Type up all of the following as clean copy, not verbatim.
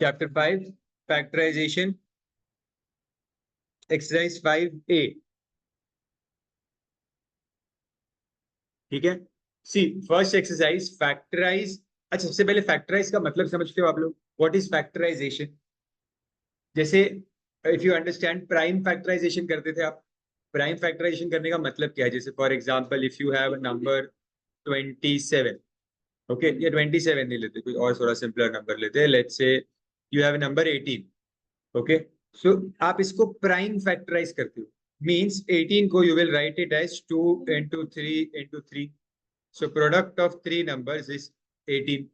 Chapter 5 factorisation exercise 5A। ठीक है, सी first exercise factorise. अच्छा, सबसे पहले फैक्टराइज का मतलब समझते हो आप लोग? What is factorisation? जैसे if you understand prime factorisation करते थे आप। प्राइम फैक्टराइजेशन करने का मतलब क्या है? जैसे for example if you have number 27, okay, ये 27 नहीं लेते, कोई और थोड़ा सिंपलर नंबर लेते हैं। Let's say you have number 18, okay. So आप इसको प्राइम फैक्टराइज करते हो, मींस 18 को you will write it as 2 into 3 into 3. So product of three numbers is 18.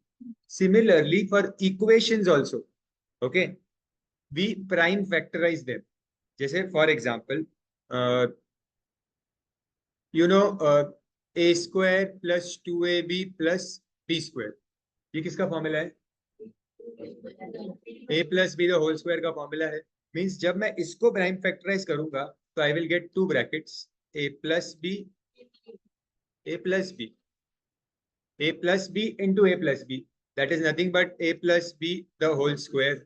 Similarly for equations also, okay, we prime factorize them. जैसे for example, you know, a square plus 2ab plus b square, ये किसका formula है? a plus b the whole square का formula है। Means जब मैं इसको prime factorise करूंगा तो I will gate to brackets a plus b, a plus b, a plus b into a plus b, that is nothing but a plus b the whole square,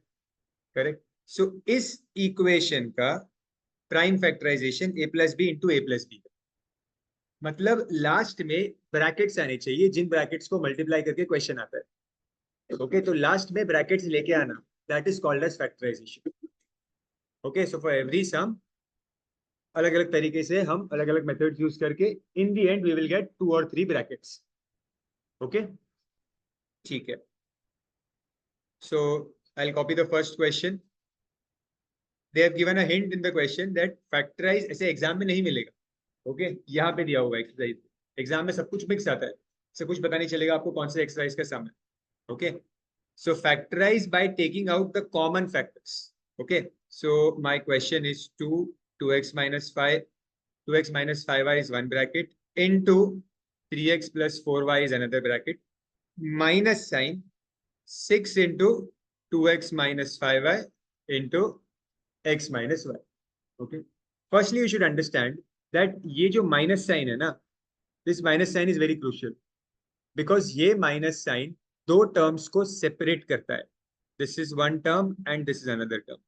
correct? So इस equation का prime factorisation a plus b into a plus b, मतलब last में brackets आने चाहिए जिन brackets को multiply करके question आता है, ओके। तो लास्ट में ब्रैकेट्स लेके आना, that is called as factorisation, okay. So for every sum अलग अलग तरीके से हम अलग अलग मेथड्स यूज करके in the end we will get 2 और 3 ब्रैकेट्स, ओके, ठीक है। So I'll copy the first question. They have given a hint in the question that factorize ऐसे एग्जाम में नहीं मिलेगा, ओके। यहाँ पे दिया होगा एक्सरसाइज, एग्जाम में सब कुछ मिक्स आता है, से कुछ पता नहीं चलेगा आपको कौन से एक्सरसाइज का सम है, okay. So factorise by taking out the common factors, okay. So my question is 2x minus 5, 2x minus 5y is one bracket into 3x plus 4y is another bracket, minus sign 6 into 2x minus 5y into x minus y, okay. Firstly you should understand that ये जो minus sign है ना, this minus sign is very crucial because ये minus sign दो terms को separate करता है. This is one term and this is another term,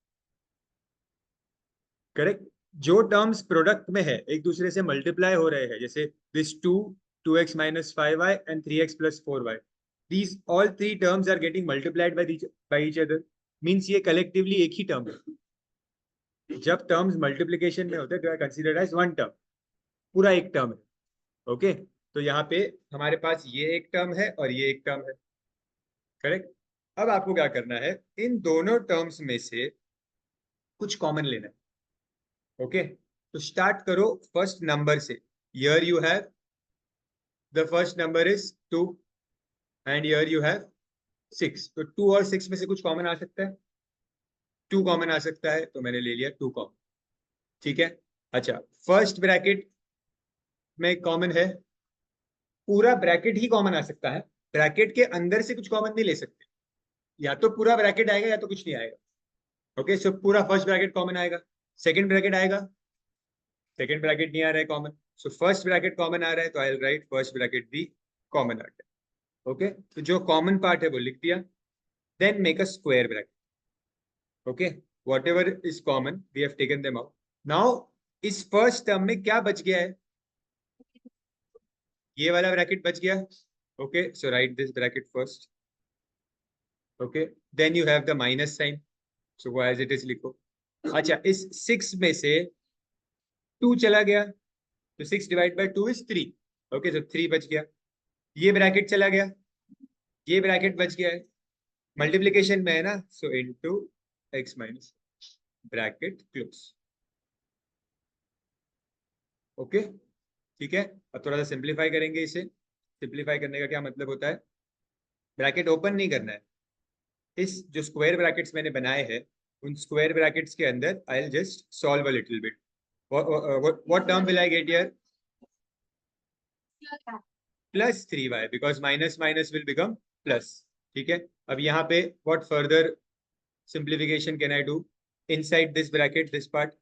correct? जो terms product में है एक दूसरे से multiply हो रहे हैं, जैसे this 2x minus 5y and 3x plus 4y, these all three terms are getting multiplied by each other, means ये collectively एक ही term है. जब टर्म्स मल्टीप्लिकेशन में होते हैं तो कंसीडर्ड एज वन टर्म, पूरा एक टर्म है, ओके। तो यहाँ पे हमारे पास ये एक टर्म है और ये एक टर्म है, करेक्ट। अब आपको क्या करना है, इन दोनों टर्म्स में से कुछ कॉमन लेना है, ओके। तो स्टार्ट करो फर्स्ट नंबर से। Here you have the first number is 2 and here you have 6, तो 2 और 6 में से कुछ कॉमन आ सकता है, 2 कॉमन आ सकता है, तो मैंने ले लिया 2 कॉमन, ठीक है। अच्छा, फर्स्ट ब्रैकेट में कॉमन है, पूरा ब्रैकेट ही कॉमन आ सकता है, ब्रैकेट के अंदर से कुछ कॉमन नहीं ले सकते, या तो पूरा ब्रैकेट आएगा या तो कुछ नहीं आएगा, ओके। सो पूरा फर्स्ट ब्रैकेट कॉमन आएगा, सेकंड ब्रैकेट आएगा, सेकंड ब्रैकेट नहीं आ रहा है common, so first bracket common आ रहा है, तो I will write first bracket भी कॉमन आ रहा है, ओके। तो जो कॉमन पार्ट है वो लिख दिया, then make a square bracket, okay. Whatever is common we have taken them out. Now इस फर्स्ट टर्म में क्या बच गया है? ये वाला ब्रैकेट बच गया, okay. So write this bracket first, okay. Then you have the minus sign, so वो एज इट इज लिखो। अच्छा, इस 6 में से 2 चला गया, तो 6 डिवाइड बाय 2 इज 3, ओके। तो 3 बच गया, ये ब्रैकेट चला गया, ये ब्रैकेट बच गया है, मल्टीप्लीकेशन में है ना, सो into x minus bracket close, okay, ठीक है। अब थोड़ा सा सिंप्लीफाई करेंगे इसे। सिंप्लीफाई करने का क्या मतलब होता है? ब्रैकेट ओपन नहीं करना है, इस जो स्क्वायर ब्रैकेट्स मैंने बनाए हैं उन स्क्वायर ब्रैकेट्स के अंदर I will just solve a little bit, what term will I get here? Plus 3y, because minus minus will become plus. ठीक है, अब यहाँ पे what further simplification can I do inside this bracket, this part?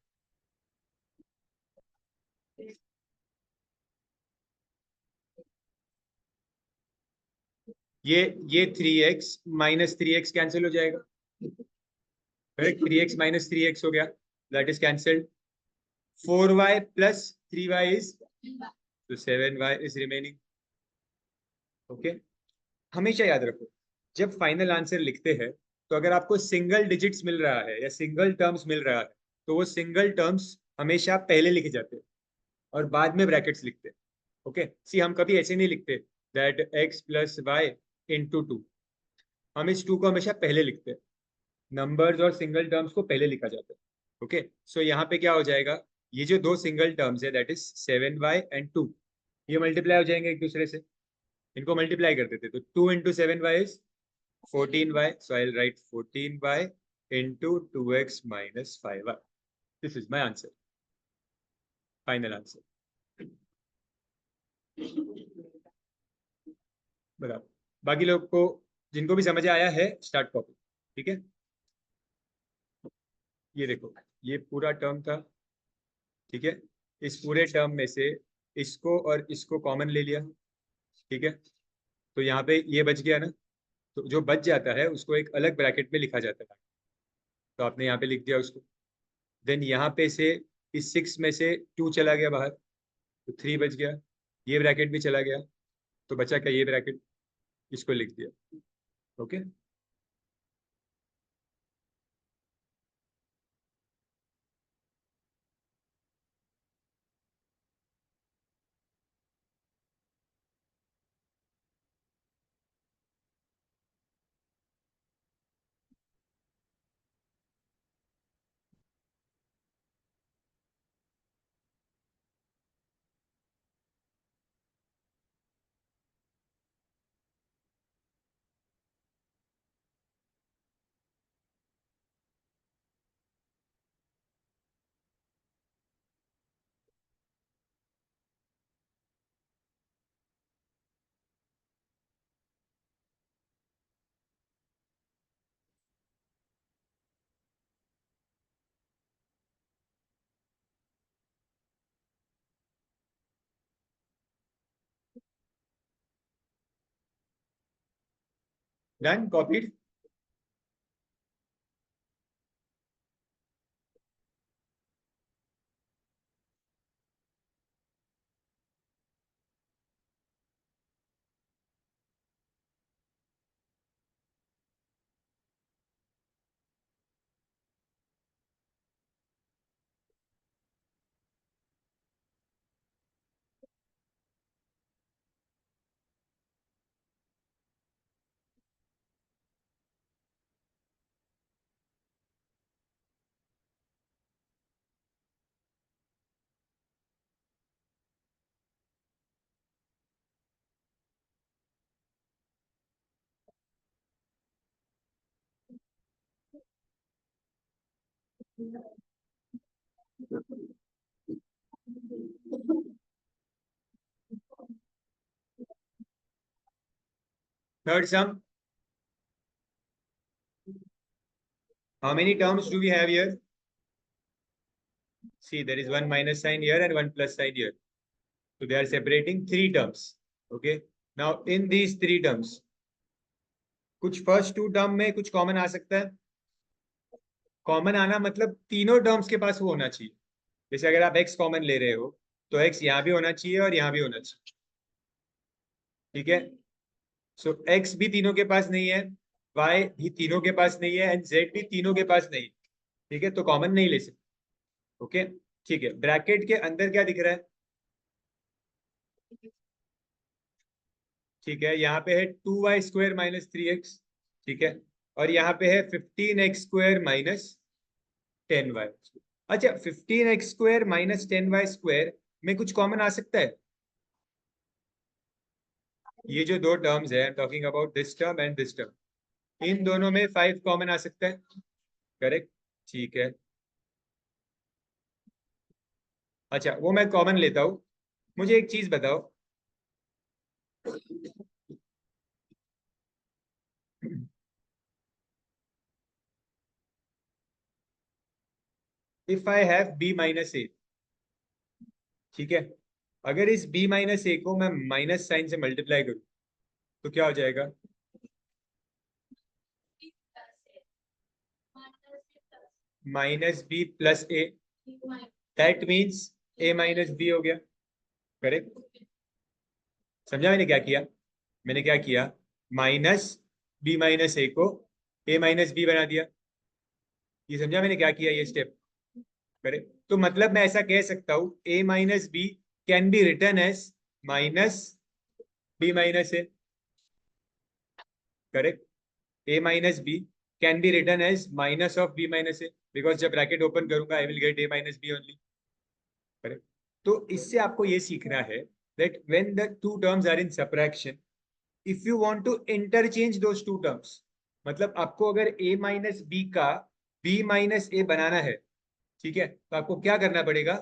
ये 3x minus 3x cancel हो जाएगा, correct? 3x minus 3x हो गया, that is cancelled. 4y plus 3y is, so 7y is remaining. Okay, हमेशा याद रखो जब final answer लिखते हैं तो अगर आपको सिंगल डिजिट्स मिल रहा है या सिंगल टर्म्स मिल रहा है तो वो सिंगल टर्म्स हमेशा पहले लिखे जाते हैं और बाद में ब्रैकेट्स लिखते हैं. ओके, सी हम कभी ऐसे नहीं लिखते that x plus Y into two, हम इस टू को हमेशा पहले लिखते हैं, नंबर्स और सिंगल टर्म्स को पहले लिखा जाता है. ओके, सो यहाँ पे क्या हो जाएगा, ये जो दो सिंगल टर्म्स है दैट इज 7y एंड 2, ये मल्टीप्लाई हो जाएंगे एक दूसरे से, इनको मल्टीप्लाई कर देते, तो 2 into 7y is 14y, so I'll write 14y into 2x minus 5y. This is my answer, final answer. बराबर, बाकी लोग को जिनको भी समझ आया है स्टार्ट कॉपी. ठीक है, ये देखो ये पूरा टर्म था. ठीक है, इस पूरे टर्म में से इसको और इसको कॉमन ले लिया. ठीक है, तो यहाँ पे ये बच गया ना, तो जो बच जाता है उसको एक अलग ब्रैकेट में लिखा जाता है, तो आपने यहाँ पे लिख दिया उसको. देन यहाँ पे से इस 6 में से 2 चला गया बाहर, तो 3 बच गया, ये ब्रैकेट भी चला गया, तो बचा क्या, ये ब्रैकेट, इसको लिख दिया. Okay, done, copied. Third some, how many terms do we have here? See, there is one minus sign here and one plus sign here, so they are separating 3 terms. Okay, now in these 3 terms कुछ first 2 term में कुछ common आ सकता है. Common आना मतलब तीनों terms के पास वो होना चाहिए. जैसे अगर आप x कॉमन ले रहे हो तो x यहाँ भी होना चाहिए और यहाँ भी होना चाहिए. ठीक है, सो x भी तीनों के पास नहीं है, y भी तीनों के पास नहीं है एंड z भी तीनों के पास नहीं. ठीक है, तो कॉमन नहीं ले सकते. ओके, ठीक है, ब्रैकेट के अंदर क्या दिख रहा है? ठीक है, यहाँ पे है 2y स्क्वायर माइनस 3x. ठीक है, और यहाँ पे है 15x स्क्वायर माइनस 10y. अच्छा, 15x square minus 10y square में कुछ कॉमन आ सकता है? ये जो दो टर्म्स है, talking about this term and this term, इन दोनों में 5 कॉमन आ सकता है, करेक्ट? ठीक है, अच्छा वो मैं कॉमन लेता हूँ। मुझे एक चीज बताओ, if I have B minus A, ठीक है, अगर इस बी माइनस ए को मैं माइनस साइन से मल्टीप्लाई करूँ तो क्या हो जाएगा? Minus B plus A, that means A minus B हो गया। करेक्ट? समझा मैंने क्या किया? मैंने क्या किया, माइनस बी माइनस ए को ए माइनस बी बना दिया। ये समझा मैंने क्या किया, ये स्टेप? करेक्ट? तो मतलब मैं ऐसा कह सकता हूं a minus b can be written as minus b minus a. Correct? A minus b can be written as minus of b minus a, because जब ब्रैकेट ओपन करूंगा I will get a minus b only. Correct? तो इससे आपको ये सीखना है that when the two terms are in subtraction, if you want to interchange those two terms, मतलब आपको अगर a माइनस बी का b माइनस ए बनाना है, ठीक है, तो आपको क्या करना पड़ेगा,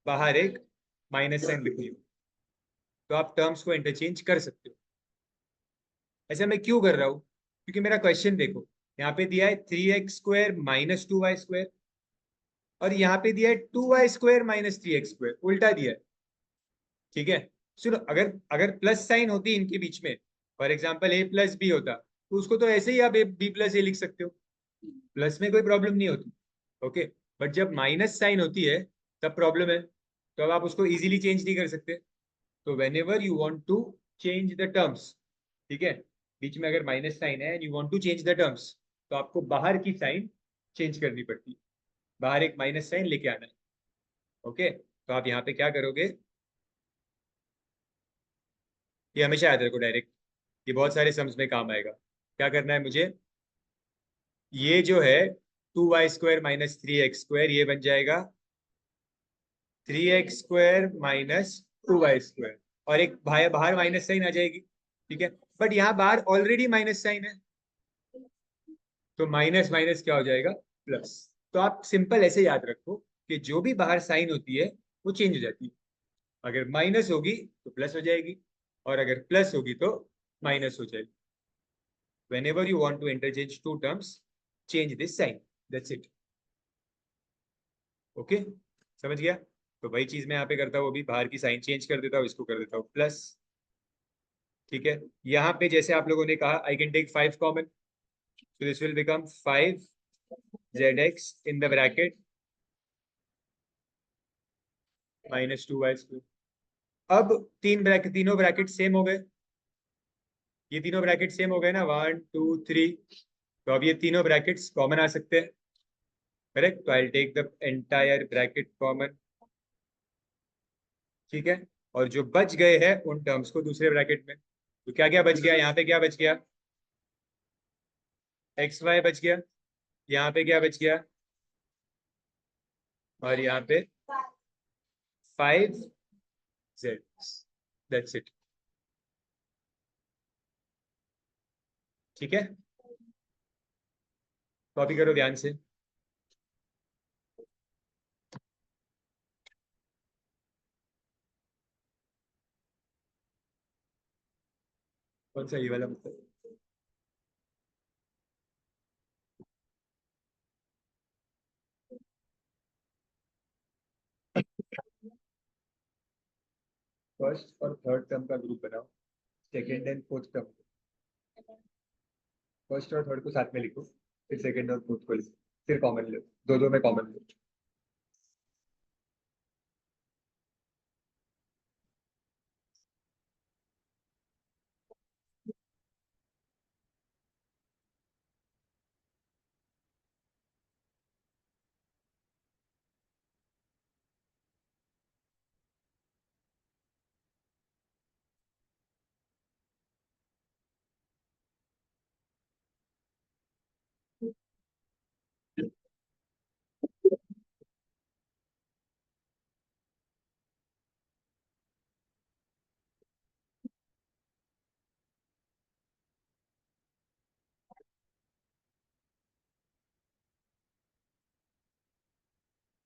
बाहर एक माइनस साइन लिखनी हो, तो आप टर्म्स को इंटरचेंज कर सकते हो। ऐसा मैं क्यों कर रहा हूं? क्योंकि मेरा क्वेश्चन देखो, यहाँ पे दिया है 3x² माइनस 2y², और यहाँ पे दिया है 2y² माइनस 3x², उल्टा दिया है। ठीक है? सुनो, अगर अगर प्लस साइन होती इनके बीच में, for example A plus B होता, तो उसको तो ऐसे ही आप बी प्लस ए लिख सकते हो, प्लस में कोई प्रॉब्लम नहीं होती। ओके? बट जब माइनस साइन होती है तब प्रॉब्लम है, तो अब आप उसको इजीली चेंज नहीं कर सकते। तो whenever you want to change the terms, ठीक है, बीच में अगर माइनस साइन है and you want to change the terms, तो आपको बाहर की साइन चेंज करनी पड़ती है, बाहर एक माइनस साइन लेके आना है। ओके? तो आप यहाँ पे क्या करोगे, ये हमेशा याद रखो डायरेक्ट, ये बहुत सारे सम्स में काम आएगा। क्या करना है मुझे, ये जो है 2y² माइनस 3x² ये बन जाएगा 3x² माइनस 2y², और एक बाहर बाहर माइनस साइन आ जाएगी। ठीक है? बट यहाँ बाहर ऑलरेडी माइनस साइन है, तो माइनस माइनस क्या हो जाएगा, प्लस। तो आप सिंपल ऐसे याद रखो कि जो भी बाहर साइन होती है वो चेंज हो जाती है, अगर माइनस होगी तो प्लस हो जाएगी, और अगर प्लस होगी तो माइनस हो जाएगी। whenever you want to interchange two terms, change this sign, that's it. Okay? समझ गया? तो वही चीज मैं यहाँ पे करता हूँ, अभी बाहर की साइन चेंज कर देता हूँ, इसको कर देता हूँ प्लस। ठीक है? यहाँ पे जैसे आप लोगों ने कहा I can take 5 common, so this will become 5zx in the bracket minus 2y²। अब तीनों ब्रैकेट सेम हो गए, ये तीनों ब्रैकेट सेम हो गए ना, 1 2 3, तो अब ये तीनों ब्रैकेट्स कॉमन आ सकते हैं। करेक्ट? तो I take the entire bracket common. ठीक है? और जो बच गए हैं उन टर्म्स को दूसरे ब्रैकेट में, तो क्या क्या बच गया, यहाँ पे क्या बच गया, एक्स वाई बच गया, यहाँ पे क्या बच गया, और यहाँ पे 5z, दैट्स इट। ठीक है? कॉपी करो ध्यान से। कौन सा, ये वाला मतलब? फर्स्ट और थर्ड टर्म का ग्रुप बनाओ, second and fourth term, first और थर्ड को साथ में लिखो, फिर सेकेंड और फोर्थ को लिखो, फिर कॉमन लो, दो दो में कॉमन लो।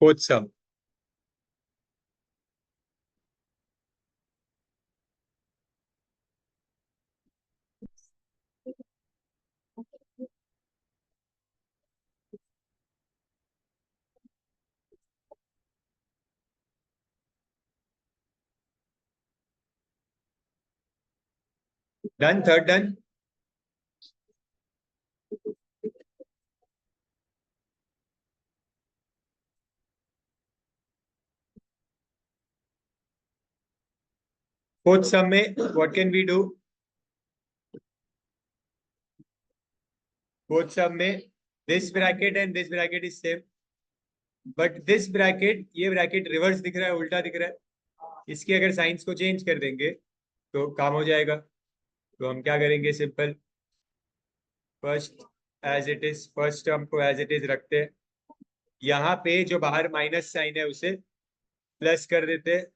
Fourth sum, done, third done. Fourth sum में what can we do? Fourth sum में this bracket and this bracket is same, but this bracket, ये ब्रैकेट रिवर्स दिख रहा है, उल्टा दिख रहा है। इसके अगर साइंस को चेंज कर देंगे तो काम हो जाएगा। तो हम क्या करेंगे, simple, first as it is, first term को एज इट इज रखते हैं। यहाँ पे जो बाहर माइनस साइन है उसे प्लस कर देते हैं,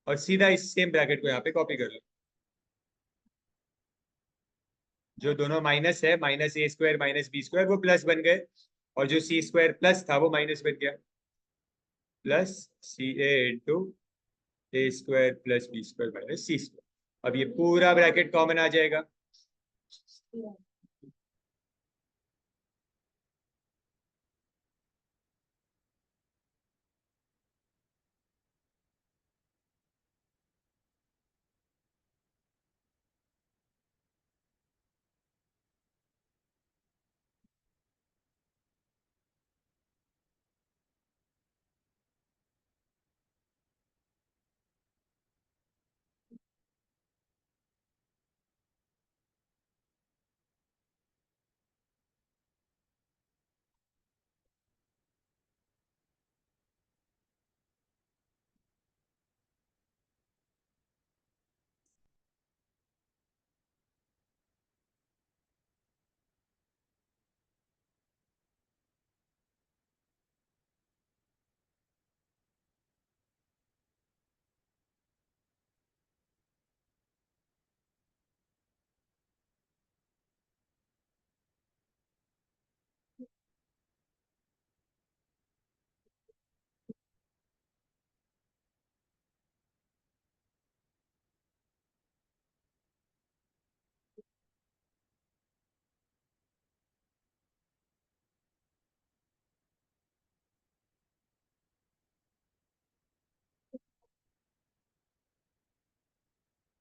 और सीधा इस सेम ब्रैकेट को यहाँ पे कॉपी कर लो। जो दोनों माइनस है, माइनस ए स्क्वायर माइनस बी स्क्वायर, वो प्लस बन गए, और जो सी स्क्वायर प्लस था वो माइनस बन गया। Plus c a into a square plus B square minus c square. अब ये पूरा ब्रैकेट कॉमन आ जाएगा।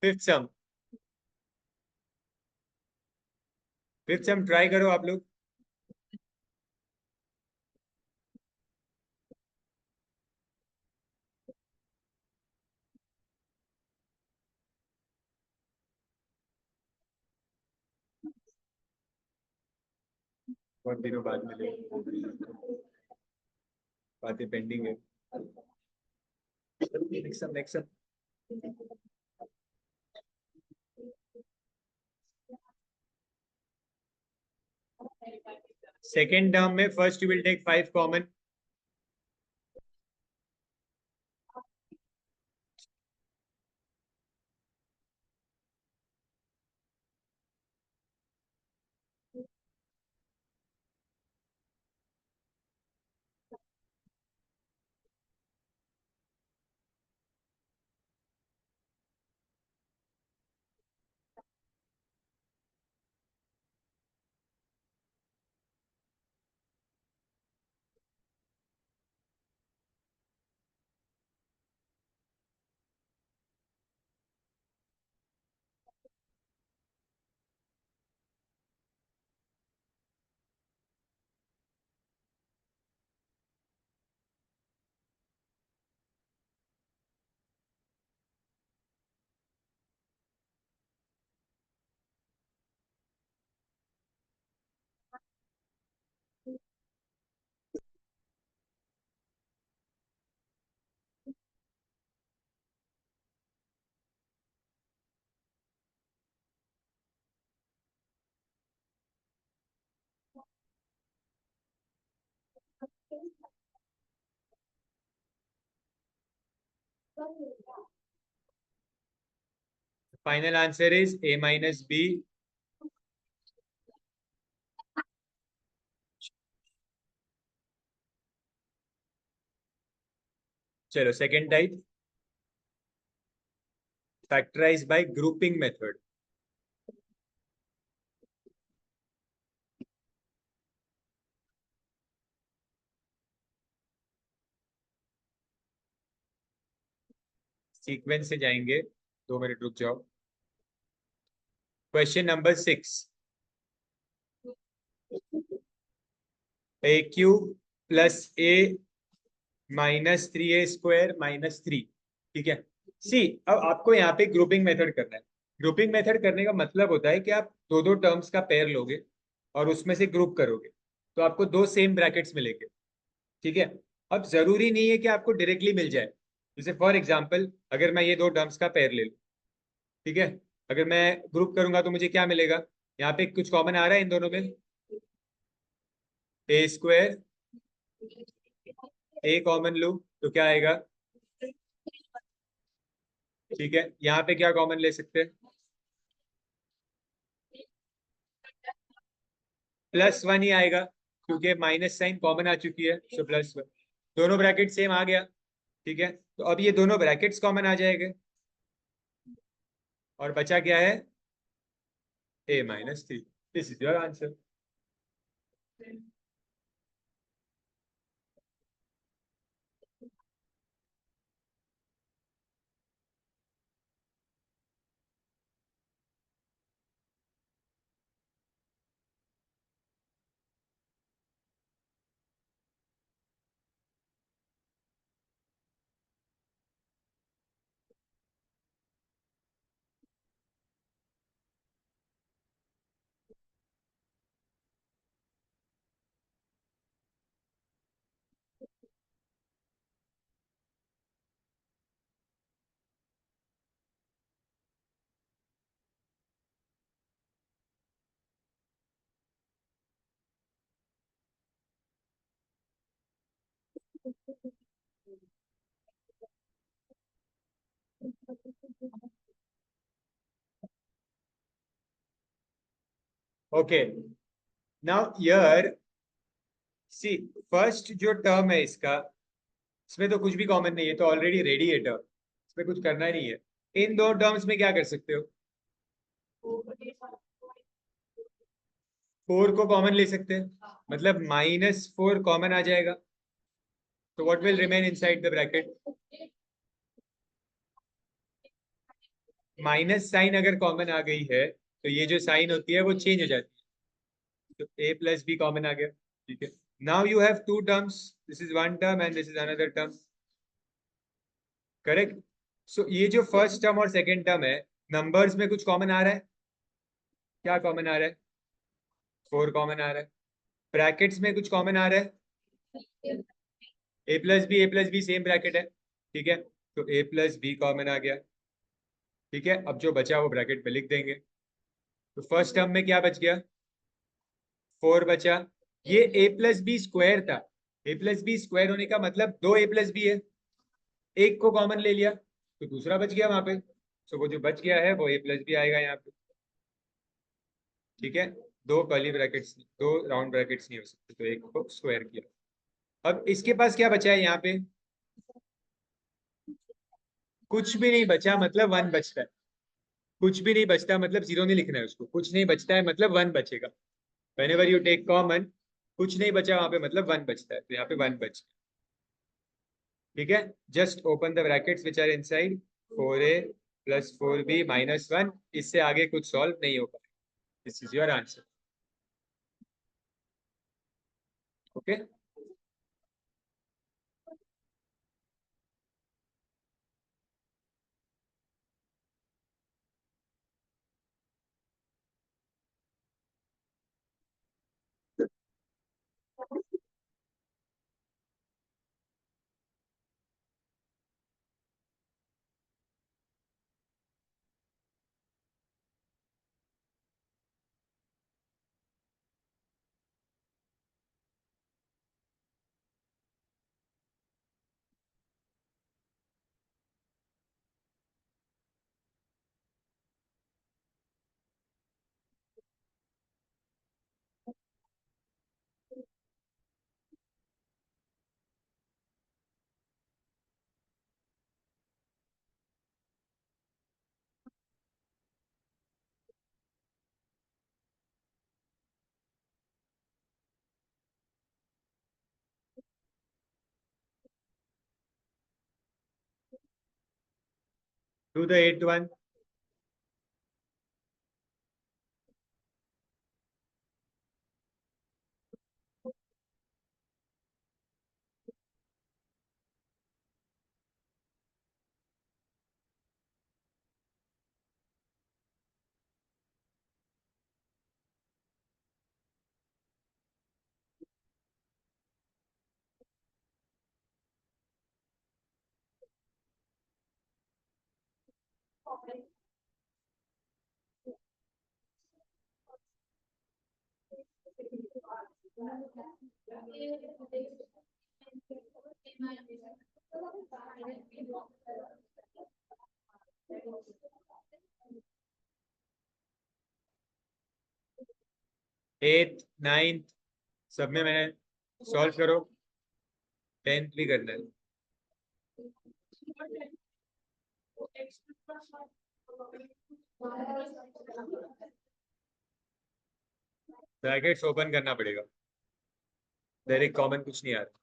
Fifth sum, fifth sum try करो आप लोग। बहुत दिनों बाद मिले, बातें पेंडिंग है। Next sum, next sum. Second term में फर्स्ट यू विल टेक 5 कॉमन। Final answer is a minus b. चलो second type, factorise by grouping method. Sequence से जाएंगे, 2 मिनट रुक जाओ। Question number 6, a cube plus a minus 3a² minus 3। ठीक है, सी अब आपको यहाँ पे ग्रुपिंग मेथड करना है। ग्रुपिंग मेथड करने का मतलब होता है कि आप दो दो टर्म्स का पेयर लोगे और उसमें से ग्रुप करोगे, तो आपको दो सेम ब्रैकेट्स मिलेंगे। ठीक है, अब जरूरी नहीं है कि आपको डायरेक्टली मिल जाए। जैसे फॉर एग्जाम्पल अगर मैं ये दो टर्म्स का पेयर ले लूँ, ठीक है, अगर मैं ग्रुप करूंगा तो मुझे क्या मिलेगा? यहाँ पे कुछ कॉमन आ रहा है इन दोनों में, a²। ए कॉमन लूँ तो क्या आएगा? ठीक है, यहाँ पे क्या कॉमन ले सकते हैं? +1 ही आएगा क्योंकि माइनस साइन कॉमन आ चुकी है, सो +1। दोनों ब्रैकेट सेम आ गया। ठीक है, तो अब ये दोनों ब्रैकेट्स कॉमन आ जाएंगे और बचा क्या है? a-3। This is your answer. Okay, now you see, first जो टर्म है इसका, इसमें तो कुछ भी कॉमन नहीं है, तो ऑलरेडी रेडी है टर्म, इसमें कुछ करना नहीं है। इन दो टर्म्स में क्या कर सकते हो? 4 को कॉमन ले सकते हैं, मतलब -4 कॉमन आ जाएगा, तो what will remain inside the bracket? Minus sign अगर कॉमन आ गई है तो ये जो साइन होती है वो चेंज हो जाती है, तो a+b कॉमन आ गया। ठीक है, now you have two terms, this is one term and this is another term. Correct, so ये जो फर्स्ट टर्म और सेकंड टर्म है, नंबर्स में कुछ कॉमन आ रहा है? क्या कॉमन आ रहा है? 4 कॉमन आ रहा है। ब्रैकेट्स में कुछ कॉमन आ रहा है? a+b सेम ब्रैकेट है। ठीक है, तो a+b कॉमन आ गया। ठीक है, अब जो बचा वो ब्रैकेट में लिख देंगे। तो फर्स्ट टर्म में क्या बच गया? 4 बचा। ये a+b² था, a+b² होने का मतलब दो a+b है, एक को कॉमन ले लिया तो दूसरा बच गया वहां पे, तो वो जो बच गया है वो a+b आएगा यहाँ पे। ठीक है, दो कर्ली ब्रैकेट्स, दो राउंड ब्रैकेट्स नहीं हो सकते, तो एक को स्क्वायर किया। अब इसके पास क्या बचा है यहाँ पे? कुछ भी नहीं बचा मतलब 1 बचता है। कुछ भी नहीं बचता मतलब 0 नहीं लिखना है उसको, कुछ नहीं बचता है मतलब 1 बचेगा। whenever you take common, कुछ नहीं बचा वहां पे मतलब 1 बचता है, तो यहाँ पे 1 बच। ठीक है, just open the brackets which are inside, 4a + 4b -1। इससे आगे कुछ सॉल्व नहीं हो पाएगा। This is your answer. Okay, 2 the 8th one। एथ, नाइन्थ, सब में मैंने सॉल्व करो। टेंथ भी करना है। ब्रैकेट्स ओपन करना पड़ेगा, डायरेक्ट कॉमन कुछ नहीं आ रहा।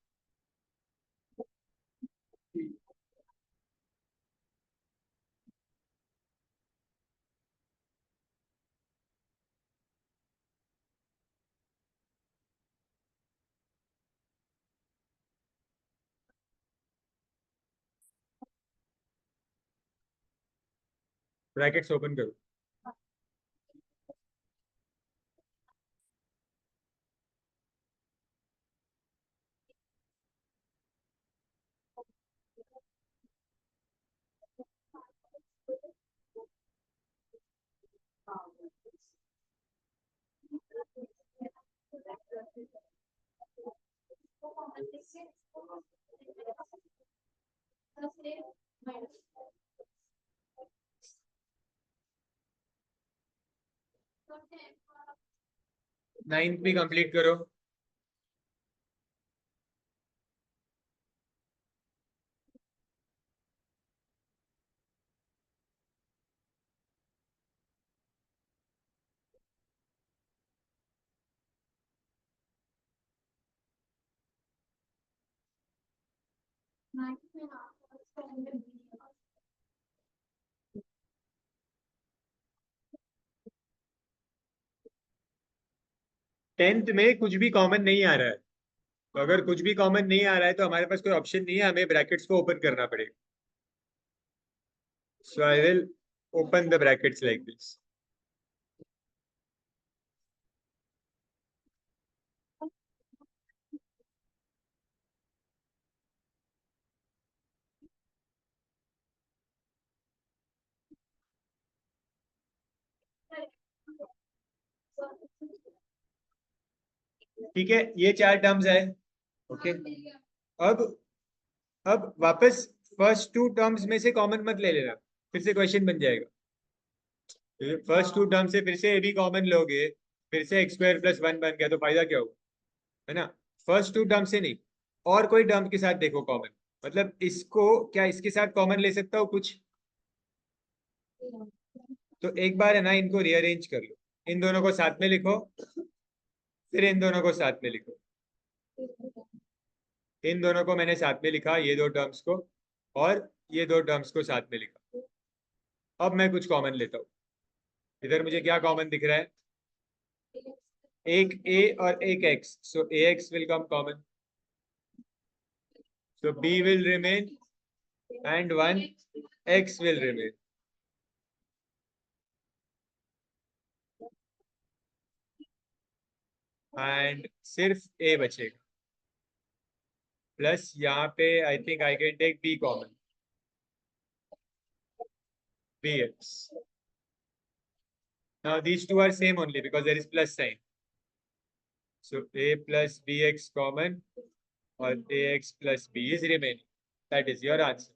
ब्रैकेट्स ओपन करो। 9th भी कंप्लीट करो। टेंथ में कुछ भी कॉमन नहीं आ रहा है, तो अगर कुछ भी कॉमन नहीं आ रहा है तो हमारे पास कोई ऑप्शन नहीं है, हमें ब्रैकेट्स को ओपन करना पड़ेगा। So I will open the brackets like this. ठीक है, ये चार टर्म्स है। ओके, अब वापस फर्स्ट टू टर्म्स में से कॉमन मत ले लेना, फिर से क्वेश्चन बन जाएगा। फर्स्ट टू टर्म से फिर से ए भी कॉमन लोगे, फिर से एक्स स्क्वायर प्लस वन बन गया तो फायदा क्या होगा, है ना। फर्स्ट टू टर्म से नहीं, और कोई टर्म के साथ देखो कॉमन, मतलब इसको क्या इसके साथ कॉमन ले सकता हो कुछ, तो एक बार है ना इनको रीअरेंज कर लो, इन दोनों को साथ में लिखो, फिर इन दोनों को साथ में लिखो। इन दोनों को मैंने साथ में लिखा, ये दो टर्म्स को, और ये दो टर्म्स को साथ में लिखा। अब मैं कुछ कॉमन लेता हूँ। इधर मुझे क्या कॉमन दिख रहा है, एक ए और एक X, so A X will come common, so B will remain and one X will remain. And सिर्फ ए बचेगा, प्लस यहाँ पे I think I can take B common, B X. Now these two are same only because there is plus sign, so a plus bx common or ax plus b is remaining. That is your answer.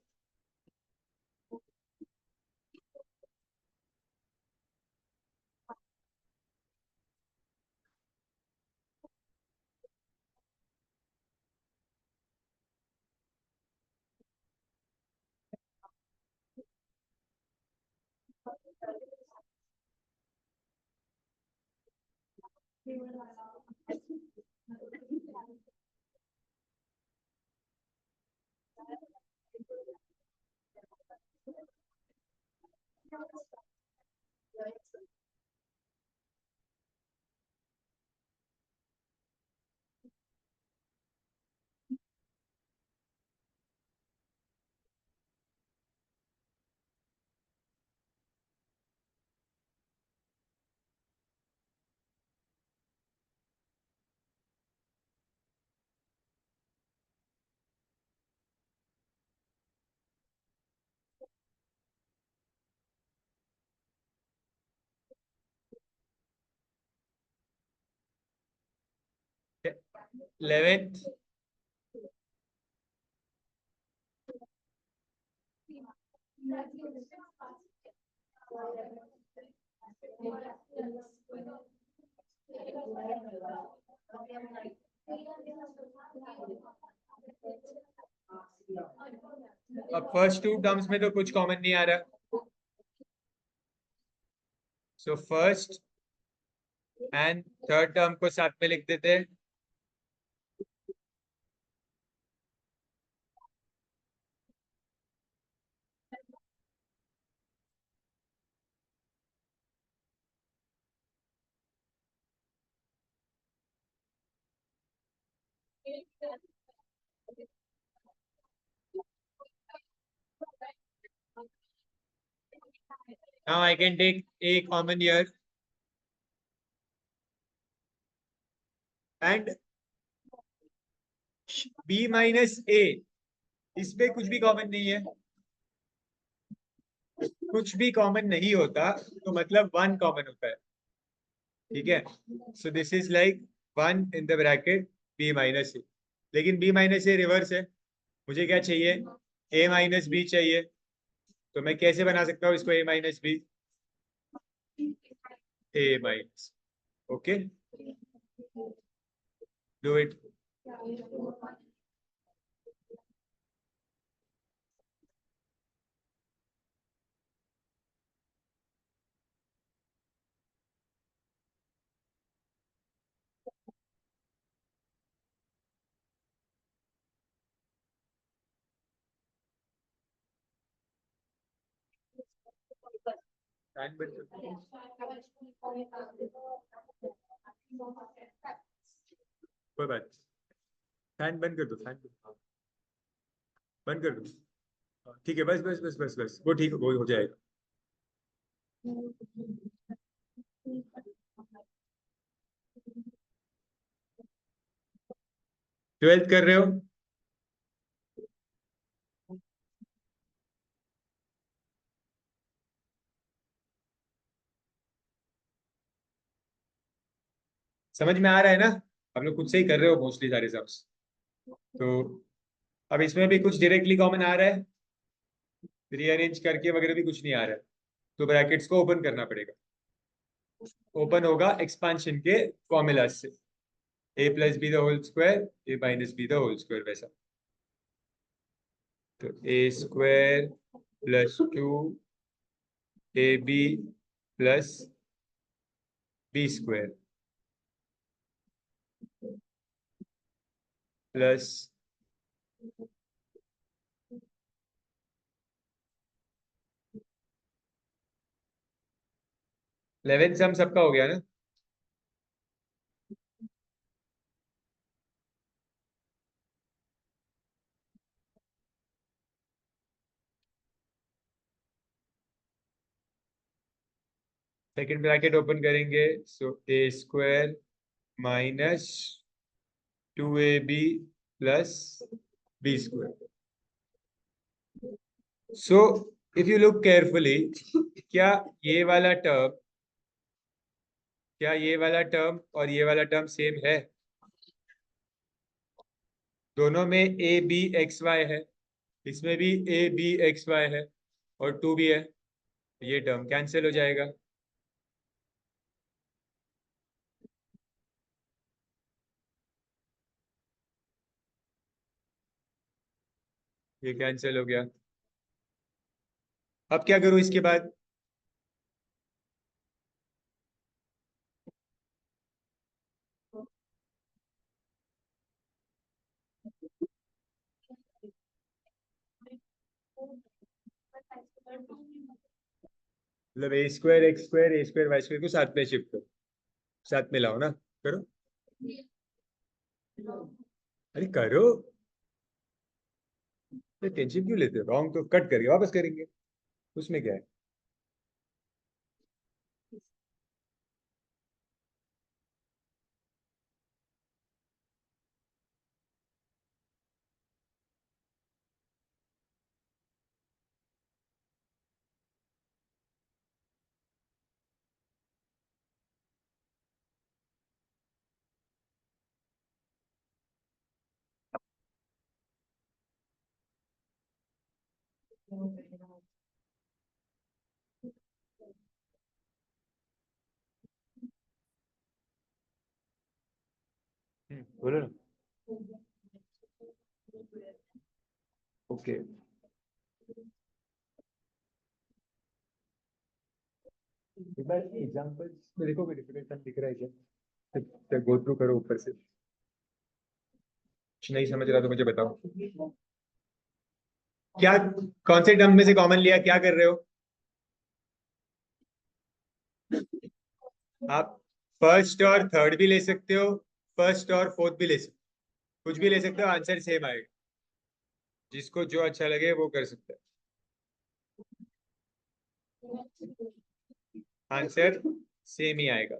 11th, अब first two terms में तो कुछ common नहीं आ रहा, so first and third term को साथ में लिख देते हैं। Now I can take a common here and b minus a, इसमें कुछ भी कॉमन नहीं है, कुछ भी कॉमन नहीं होता तो मतलब वन कॉमन होता है, ठीक है। So this is like one in the bracket b minus a, लेकिन b माइनस ए रिवर्स है, मुझे क्या चाहिए, a माइनस बी चाहिए। तो मैं कैसे बना सकता हूँ इसको a minus B, a minus, okay, do it. Fan बंद कर, कोई बात, फैन बंद कर दो, फैन बंद कर दो, ठीक है, बस बस बस बस बस, वो ठीक, वो हो जाएगा। 12th कर रहे हो, समझ में आ रहा है ना, हम लोग खुद से ही कर रहे हो मोस्टली सारे सब्स। तो अब इसमें भी कुछ डायरेक्टली कॉमन आ रहा है, रीअरेंज करके वगैरह भी कुछ नहीं आ रहा है, तो ब्रैकेट्स को ओपन करना पड़ेगा, ओपन होगा एक्सपांशन के फॉर्मूला से, a plus B the whole square, a minus B the whole square, वैसा। तो a square plus 2ab plus B square plus 11 sum सबका हो गया ना। सेकेंड ब्रैकेट ओपन करेंगे, so a square minus 2ab plus B square. So if you look carefully, क्या ये वाला टर्म, क्या ये वाला टर्म और ये वाला टर्म सेम है, दोनों में ए बी एक्स वाई है, इसमें भी ए बी एक्स वाई है और 2 भी है, ये टर्म कैंसिल हो जाएगा, ये कैंसिल हो गया। अब क्या करूं इसके बाद, मतलब ए स्क्वायर एक्स स्क्वायर, ए स्क्वायर वाई स्क्वायर को साथ में शिफ्ट करो, साथ में लाओ ना, करो, अरे करो, टेंशन क्यों लेते हो, रॉन्ग तो कट करके वापस करेंगे, उसमें क्या है। बोलो ना। ओके, एग्जाम्पल में देखो कोई डिफिनेशन दिख रहा है क्या? गो थ्रू करो ऊपर से। कुछ नहीं समझ रहा तो मुझे बताओ। क्या, कौन से टर्म में से कॉमन लिया, क्या कर रहे हो आप? फर्स्ट और थर्ड भी ले सकते हो, फर्स्ट और फोर्थ भी ले सकते हो, कुछ भी ले सकते हो, आंसर सेम आएगा। जिसको जो अच्छा लगे वो कर सकता है, आंसर सेम ही आएगा।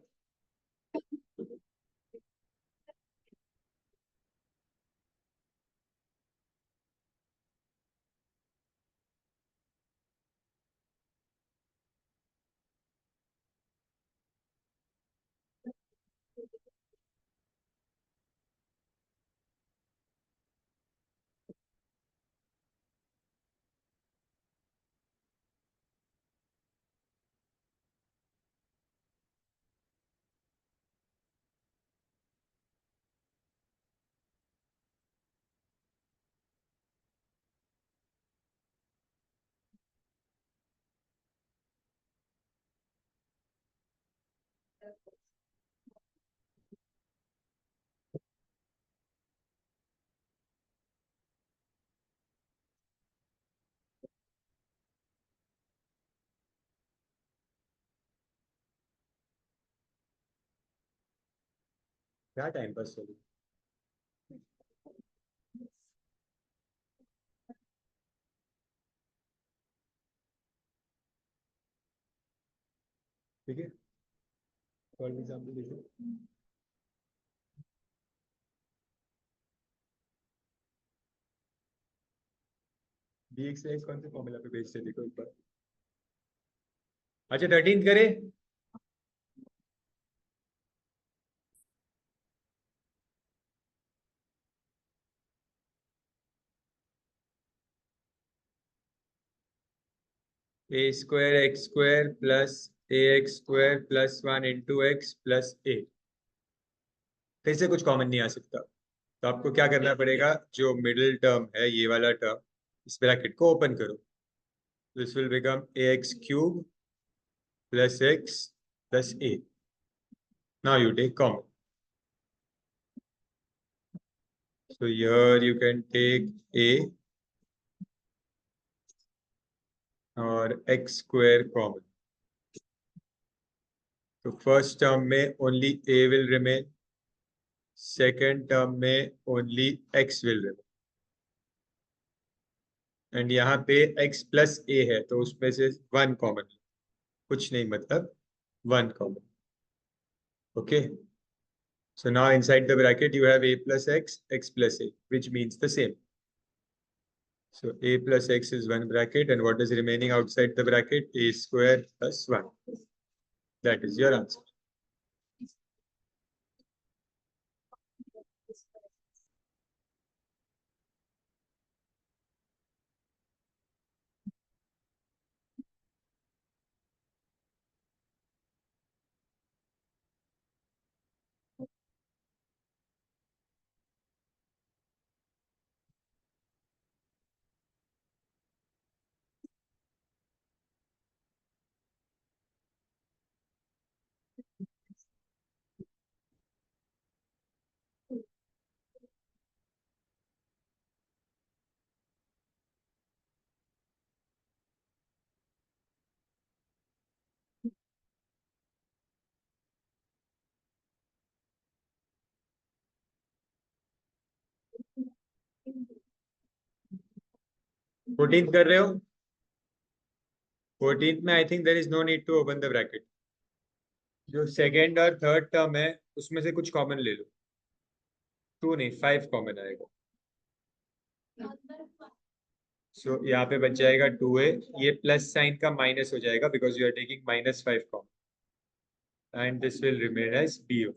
क्या टाइम पास चलो। ठीक है, फॉर एग्जाम्पल देखो, बी एक्स कौन से फॉर्मूला पे बेस्ड है देखो एक बार। अच्छा 13 करे। A square x square plus a x square plus 1 × x plus a. फिर से कुछ कॉमन नहीं आ सकता, तो आपको क्या करना पड़ेगा, जो मिडिल टर्म है ये वाला टर्म, इस ब्रैकेट को ओपन करो। This will become a x cube plus x plus a. Now you take common, so here you can take a और एक्स स्क्वायर कॉमन। तो फर्स्ट टर्म में only a will remain, second term में only x will remain, and यहाँ पे x plus ए है तो उसमें से 1 कॉमन, कुछ नहीं मतलब 1 common. Okay, so now inside the bracket you have a plus x, x plus a, which means the same. So a plus x is one bracket, and what is remaining outside the bracket? A square plus 1. That is your answer. Fourteen कर रहे हो? 14th में I think there is no need to open the bracket. जो second और third term है उसमें से कुछ कॉमन ले लो। 2 नहीं, 5 कॉमन आएगा। सो यहाँ पे बच जाएगा 2a, ये प्लस साइन का माइनस हो जाएगा because you are taking -5 common, and this will remain as bo.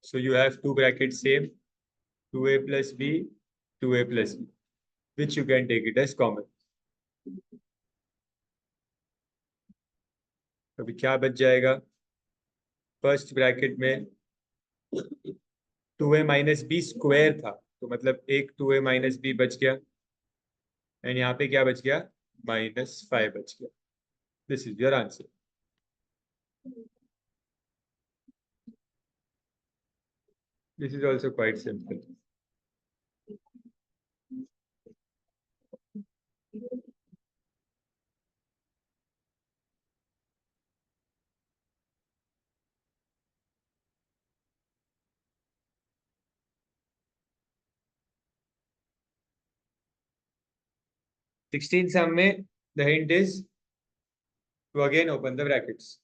So you have two brackets same, 2a plus b, 2a plus b, which you can take it as common. अभी क्या बच जाएगा? First bracket में 2a-b था, तो मतलब एक 2a-b बच गया, एंड यहाँ पे क्या बच गया? -5 बच गया. This is your answer. This is also quite simple. 16 sum में the hint is to again open the brackets.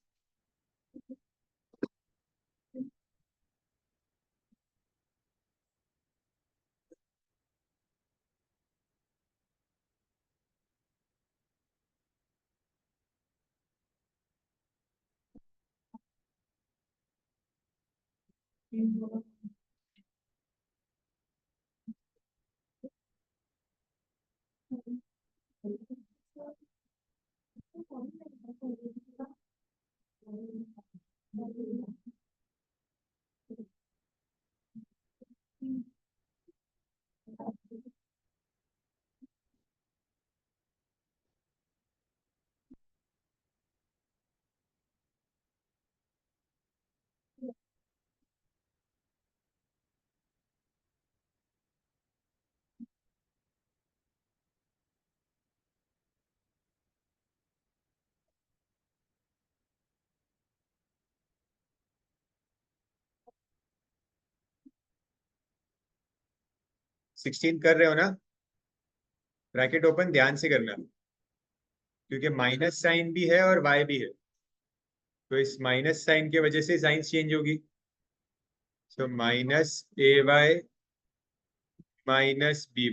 Sixteen कर रहे हो ना? ब्रैकेट ओपन ध्यान से करना, क्योंकि माइनस साइन भी है और वाई भी है, तो इस माइनस साइन की वजह से साइन चेंज होगी. So -ay -by +ab.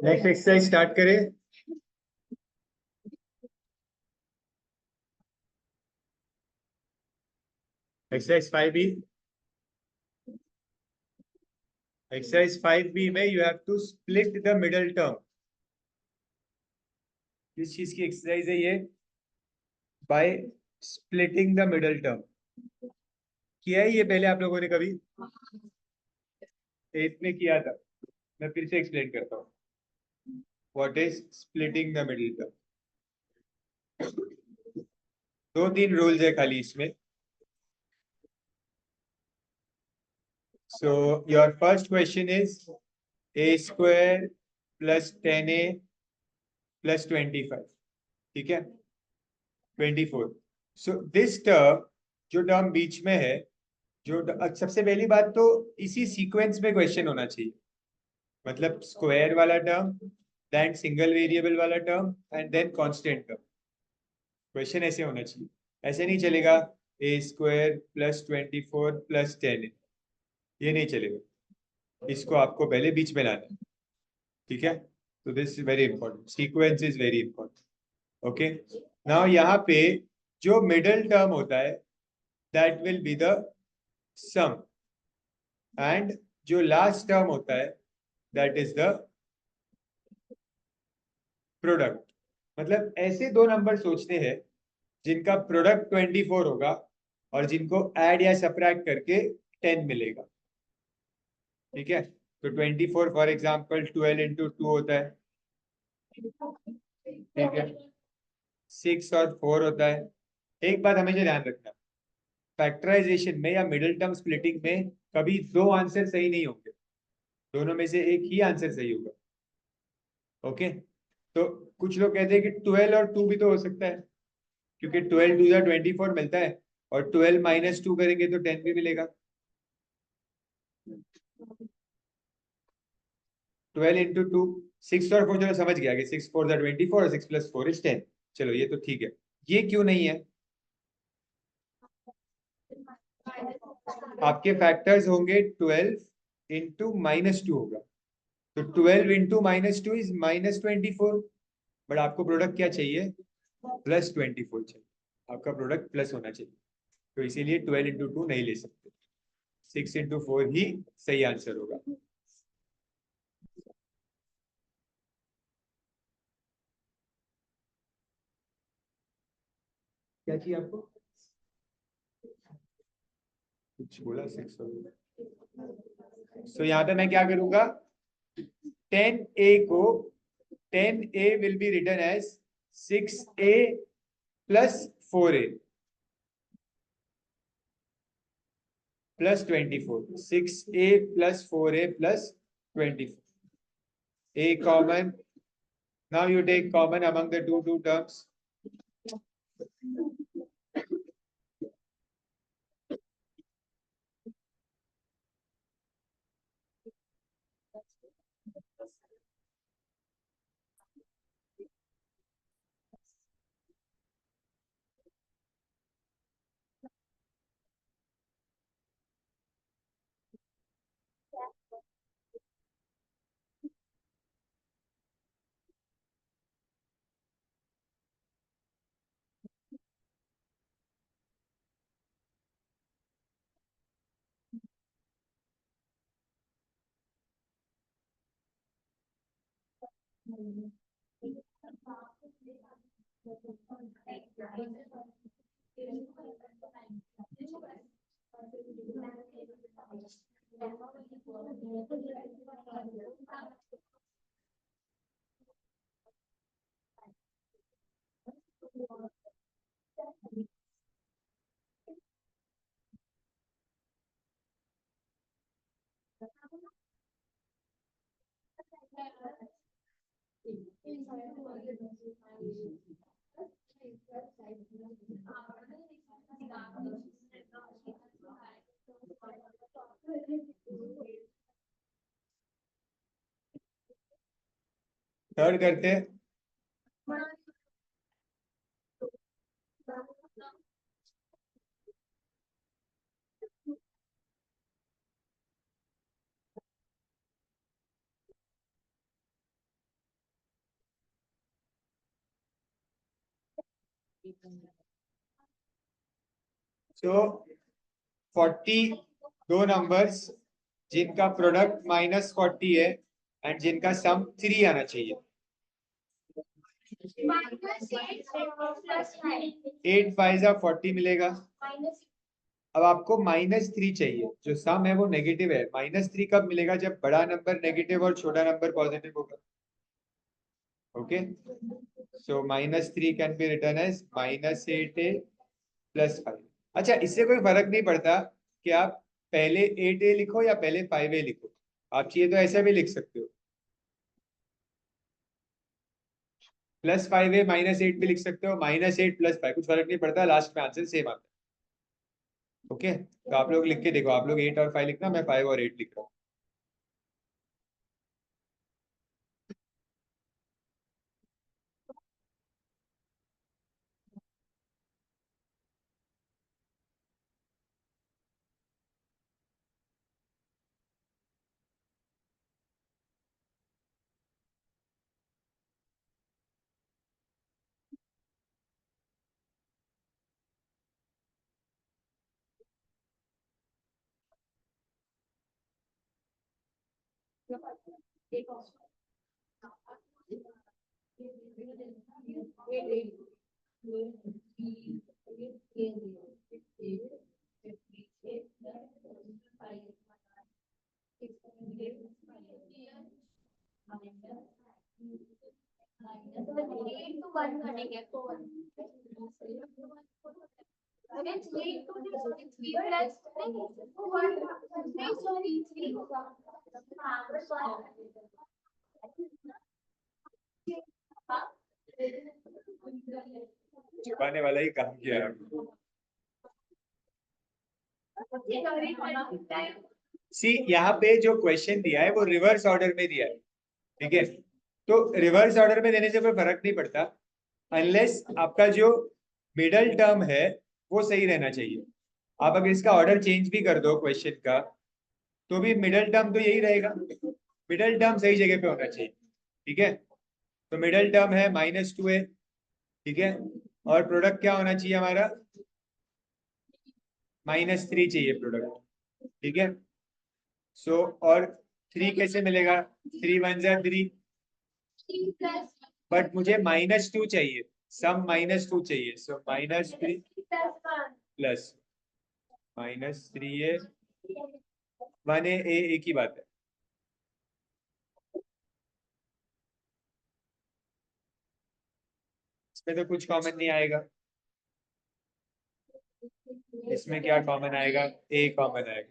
Next exercise start करें. Exercise 5b. एक्सरसाइज 5b में you have to split the middle term. किस चीज की एक्सरसाइज है ये? By splitting the middle term. किया है ये पहले आप लोगों ने कभी? 8th में किया था. मैं फिर से एक्सप्लेन करता हूँ. What is splitting the middle term? 2-3 rules है खाली इसमें. So your first question is a² + 10a + 25. ठीक है, 24. सो दिस टर्म, जो टर्म बीच में है, सबसे पहली बात तो इसी सीक्वेंस में क्वेश्चन होना चाहिए. मतलब स्क्वायर वाला टर्म, देन सिंगल वेरिएबल वाला term, and then constant term. Question ऐसे होना चाहिए. ऐसे नहीं चलेगा a² + 24 + 10a. ये नहीं चलेगा, इसको आपको पहले बीच में लाना है, ठीक है। तो this is very important, sequence is very important. Okay, now यहाँ पे जो मिडल टर्म होता है that will be the sum, and जो लास्ट टर्म होता है दैट इज द प्रोडक्ट। मतलब ऐसे दो नंबर सोचते हैं जिनका प्रोडक्ट 24 होगा और जिनको ऐड या सब्ट्रैक्ट करके 10 मिलेगा, ठीक है। तो 24 फॉर एग्जांपल 12 इंटू 2 होता है, ठीक है। 6 और 4 होता है। एक बात हमेशा ध्यान रखना, फैक्टराइजेशन में या मिडिल टर्म स्प्लिटिंग में कभी दो आंसर सही नहीं होंगे, दोनों में से एक ही आंसर सही होगा। ओके, तो कुछ लोग कहते हैं कि 12 और 2 भी तो हो सकता है, क्योंकि 12 टू या 24 मिलता है, और 12 माइनस 2 करेंगे तो 10 भी मिलेगा। 12 इंटू 2, 6 और 4, चलो समझ गया कि 6 4 24 और 6 प्लस 4 इज 10। चलो ये तो ठीक है, ये क्यों नहीं है? आपके फैक्टर्स होंगे 12 इंटू माइनस 2 होगा, तो 12 इंटू माइनस 2 इज -24, बट आपको प्रोडक्ट क्या चाहिए? +24 चाहिए, आपका प्रोडक्ट प्लस होना चाहिए, तो इसीलिए 12 इंटू 2 नहीं ले सकते, 6 इंटू 4 ही सही आंसर होगा। क्या चाहिए आपको? कुछ बोला 6? सो यहाँ पे मैं क्या करूंगा, 10a को 10a will be written as 6a plus 4a plus 24, 6a plus 4a plus 24, a common, now you take common among the two terms, third करते हैं। सो 40 दो नंबर्स जिनका प्रोडक्ट -40 है एंड जिनका सम 3 आना चाहिए। 8 5 40 मिलेगा। अब आपको -3 चाहिए, जो सम है वो नेगेटिव है। -3 कब मिलेगा? जब बड़ा नंबर नेगेटिव और छोटा नंबर पॉजिटिव होगा। Okay, so -3 can be written as -8a plus 5। अच्छा, इससे कोई फर्क नहीं पड़ता कि आप पहले 8a लिखो या पहले 5a लिखो, आप चाहिए तो ऐसा भी लिख सकते हो, +5a -8 भी लिख सकते हो, -8 प्लस 5, कुछ फर्क नहीं पड़ता, लास्ट में आंसर सेम आता है। ओके, तो आप लोग लिख के देखो, आप लोग 8 और 5 लिखना, मैं 5 और 8 लिख रहा हूँ। छुपाने वाला ही काम किया है। सी यहाँ पे जो क्वेश्चन दिया है वो रिवर्स ऑर्डर में दिया है, ठीक है। तो रिवर्स ऑर्डर में देने से कोई फर्क नहीं पड़ता, अनलेस आपका जो मिडल टर्म है वो सही रहना चाहिए। आप अगर इसका ऑर्डर चेंज भी कर दो क्वेश्चन का, तो भी मिडल टर्म तो यही रहेगा, मिडल टर्म सही जगह पे होना चाहिए, ठीक है। तो मिडल टर्म है -2a, ठीक है, और प्रोडक्ट क्या होना चाहिए हमारा, -3 चाहिए प्रोडक्ट, ठीक है। सो और 3 कैसे मिलेगा, 3 1 जा 3, बट मुझे -2 चाहिए, सम -2 चाहिए, सो -3 प्लस -3a 1a, एक ही बात है। इसमें तो कुछ कॉमन नहीं आएगा, इसमें क्या कॉमन आएगा, a कॉमन आएगा।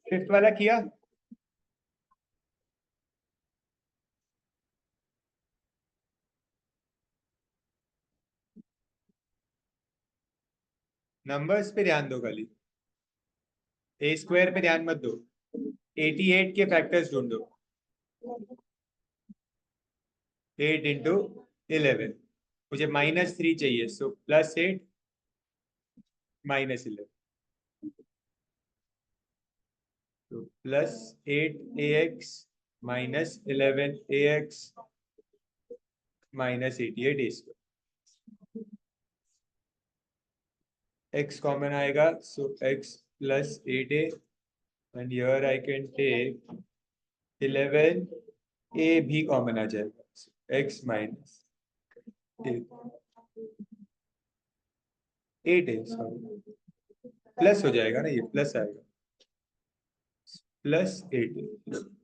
फिफ्थ वाला किया, नंबर्स पे ध्यान दो खाली, ए स्क्वायर पे ध्यान मत दो। 88 के फैक्टर्स ढूंढो, 8 इंटू 11, मुझे -3 चाहिए, सो +8 -11, तो +8ax -11ax -88a², x common आएगा, सो x +8a, and here I can take 11a भी कॉमन आ जाएगा, x -8 है, सॉरी प्लस हो जाएगा ना, ये प्लस आएगा, +8।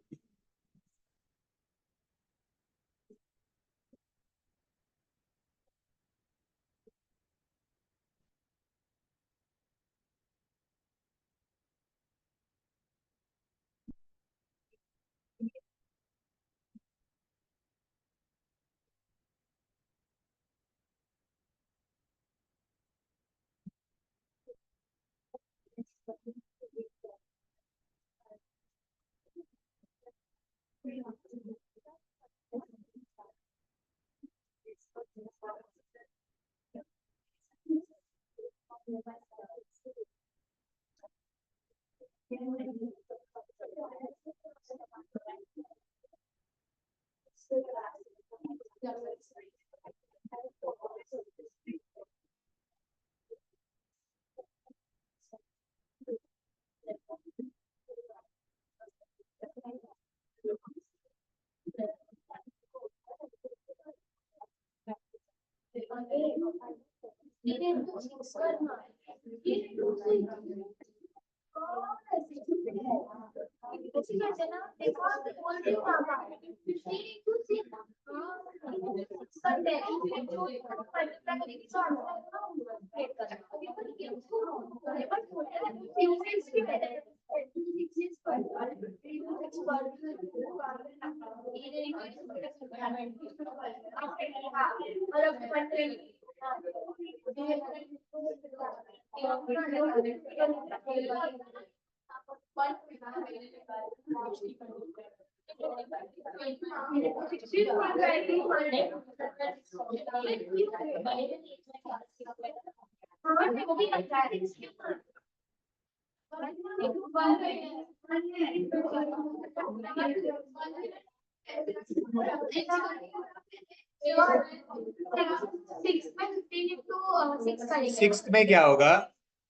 सिक्स्थ में क्या होगा,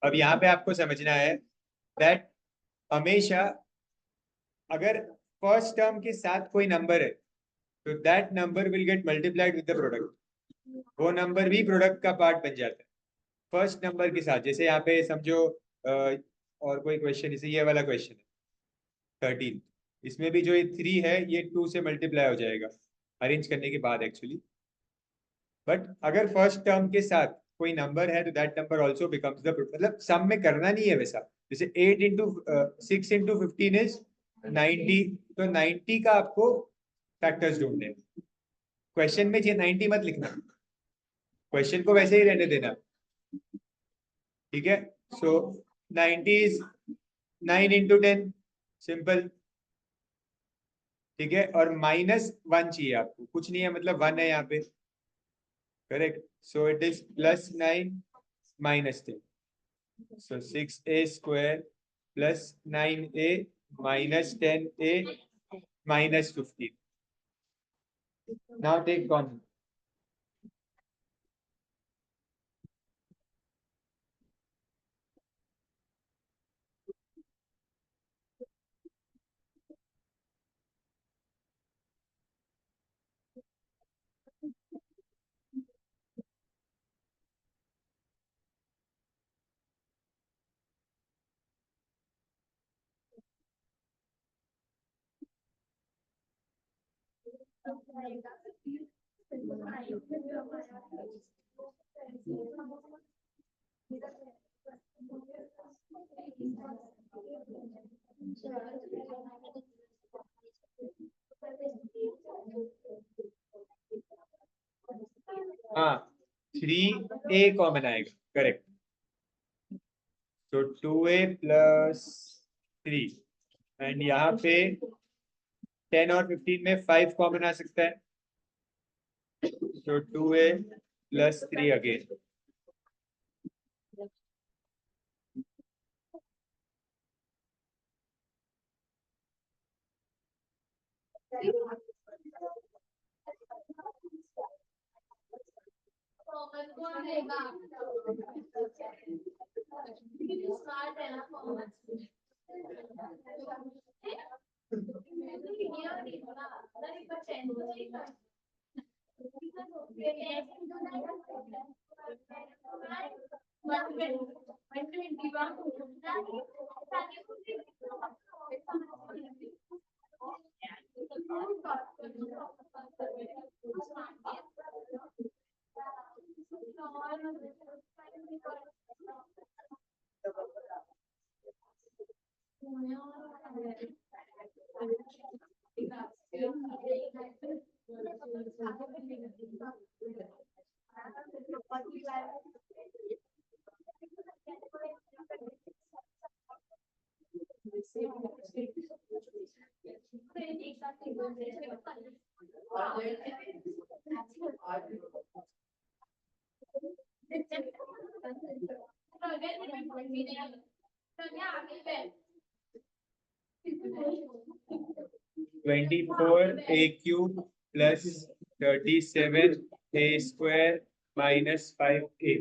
अब यहाँ पे आपको समझना है दैट हमेशा अगर फर्स्ट टर्म के साथ कोई नंबर है तो that number will get multiplied with the product, वो नंबर भी प्रोडक्ट का पार्ट बन जाता है फर्स्ट नंबर के साथ। जैसे यहाँ पे समझो और कोई क्वेश्चन, जैसे ये वाला क्वेश्चन है 13, इसमें भी जो ये 3 है ये 2 से मल्टीप्लाई हो जाएगा अरेंज करने के बाद एक्चुअली। बट अगर फर्स्ट टर्म के साथ कोई नंबर है तो that number also becomes the, मतलब सम में करना नहीं है वैसा। जैसे 8 इंटू 6 इंटू 15 इज 90, तो 90 का आपको फैक्टर्स ढूंढने, क्वेश्चन में ये 90 मत लिखना, क्वेश्चन को वैसे ही रहने देना, ठीक है। सो 90 इज 9 इंटू 10, सिंपल, ठीक है। और -1 चाहिए आपको, कुछ नहीं है मतलब 1 है यहाँ पे, correct. So it is +9 -10, so 6a square plus 9a minus 10a minus 15. Now take common. हाँ, 3a कॉमन आएगा, करेक्ट। तो 2a plus 3, एंड यहाँ पे 10 और 15 में 5 कॉमन आ सकता है, तो 2a plus 3 again. 24a³ plus 37a² minus 5a।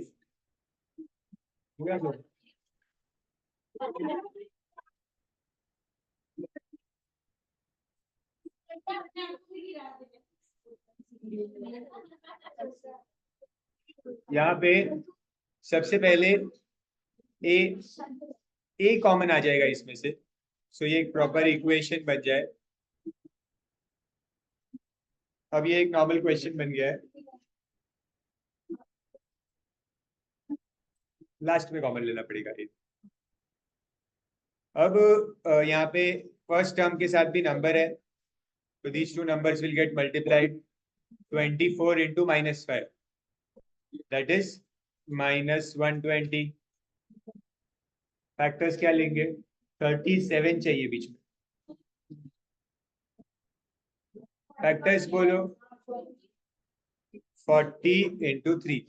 यहाँ पे सबसे पहले ए कॉमन आ जाएगा इसमें से, सो ये एक प्रॉपर इक्वेशन बन जाए। अब ये एक नॉर्मल क्वेश्चन बन गया है, लास्ट में कॉमन लेना पड़ेगा ए। अब यहाँ पे फर्स्ट टर्म के साथ भी नंबर है, तो these two numbers will get multiplied. 24 into -5 that is -120। Factors क्या लेंगे? 37 चाहिए बीच में, फैक्टर्स बोलो। 40 into 3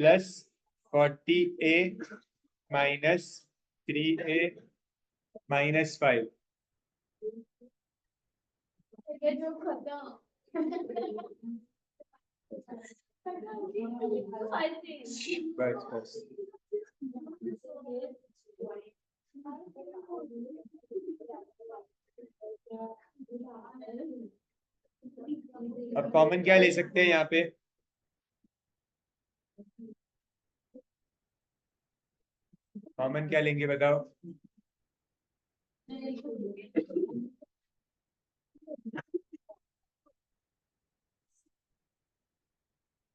plus 40a minus 3a minus 5। बस बस अब कॉमन क्या ले सकते हैं यहाँ पे? कॉमन क्या लेंगे बताओ?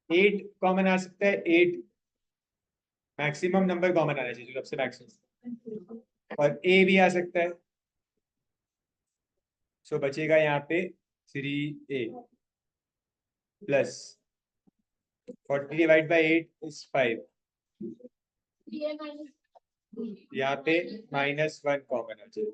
8 कॉमन आ सकता है। 8 मैक्सिमम नंबर कॉमन आना चाहिए, जो सबसे मैक्सिमम। और ए भी आ सकता है, सो बचेगा यहाँ पे 3a plus 40 divide by 8 is 5। यहाँ पे -1 कॉमन आ जाएगा।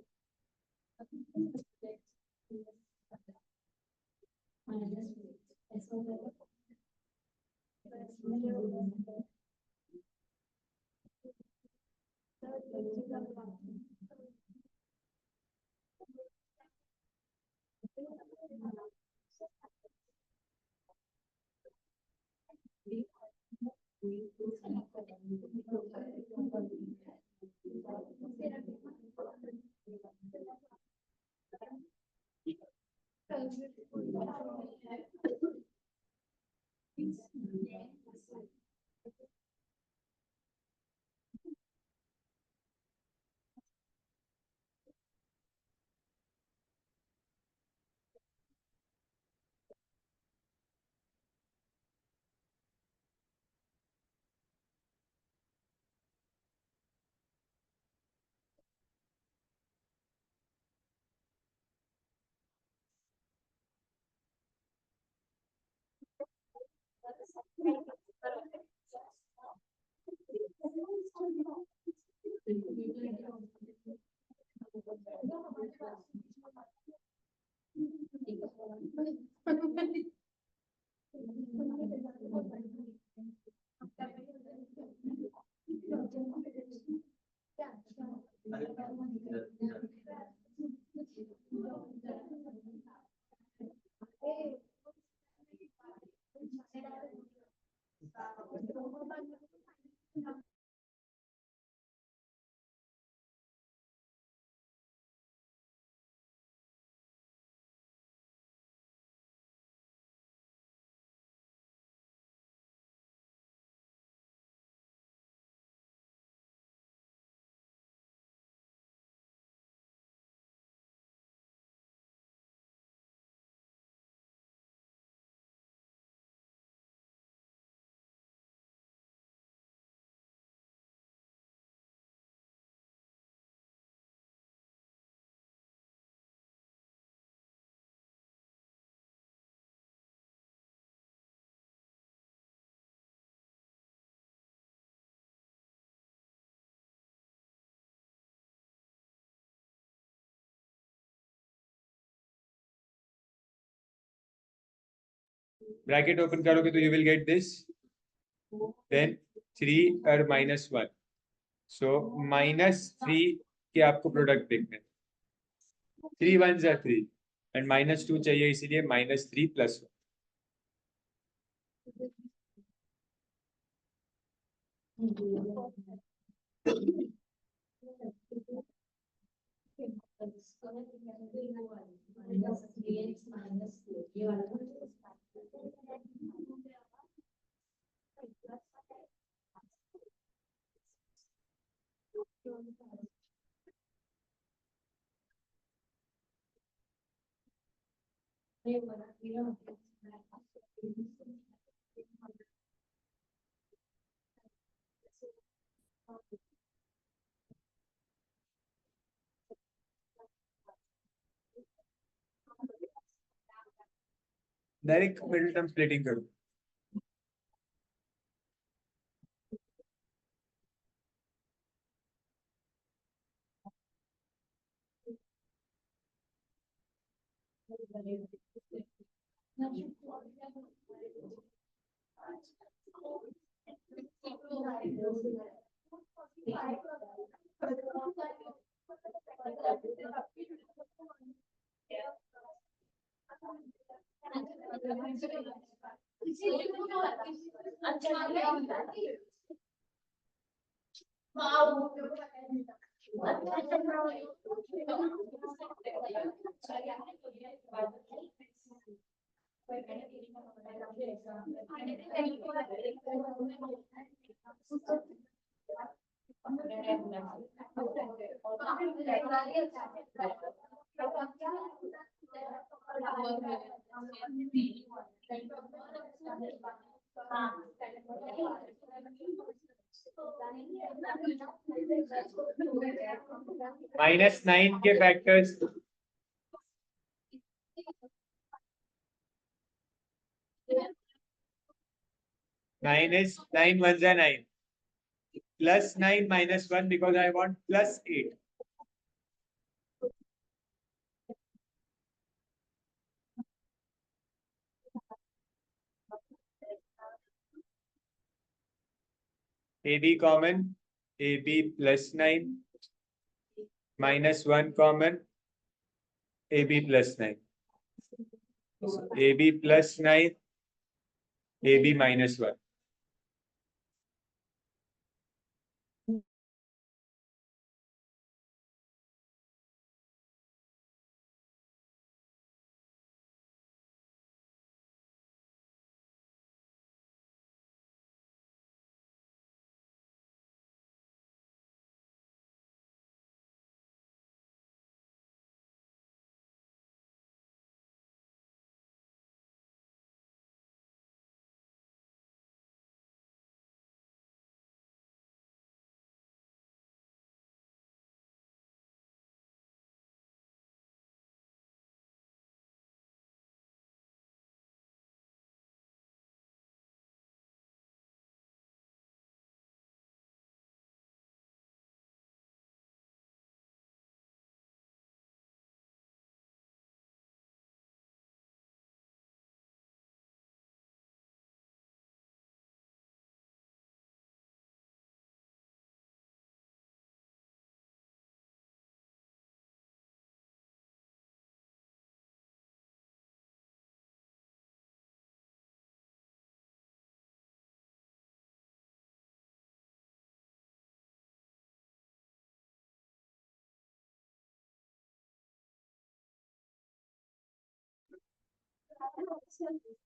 ब्रैकेट ओपन करोगे तो you will get this, then 3 और -1, सो -3 के आपको प्रोडक्ट देखने, 3 1s are 3 एंड -2 चाहिए, इसीलिए -3 +1। डायरेक्ट मिडिल टर्म स्प्लिटिंग करो। -9 के factors, 9 is 9 1s are 9, +9 -1 because I want +8. AB common, AB +9, -1 common, AB +9. So AB +9, AB -1.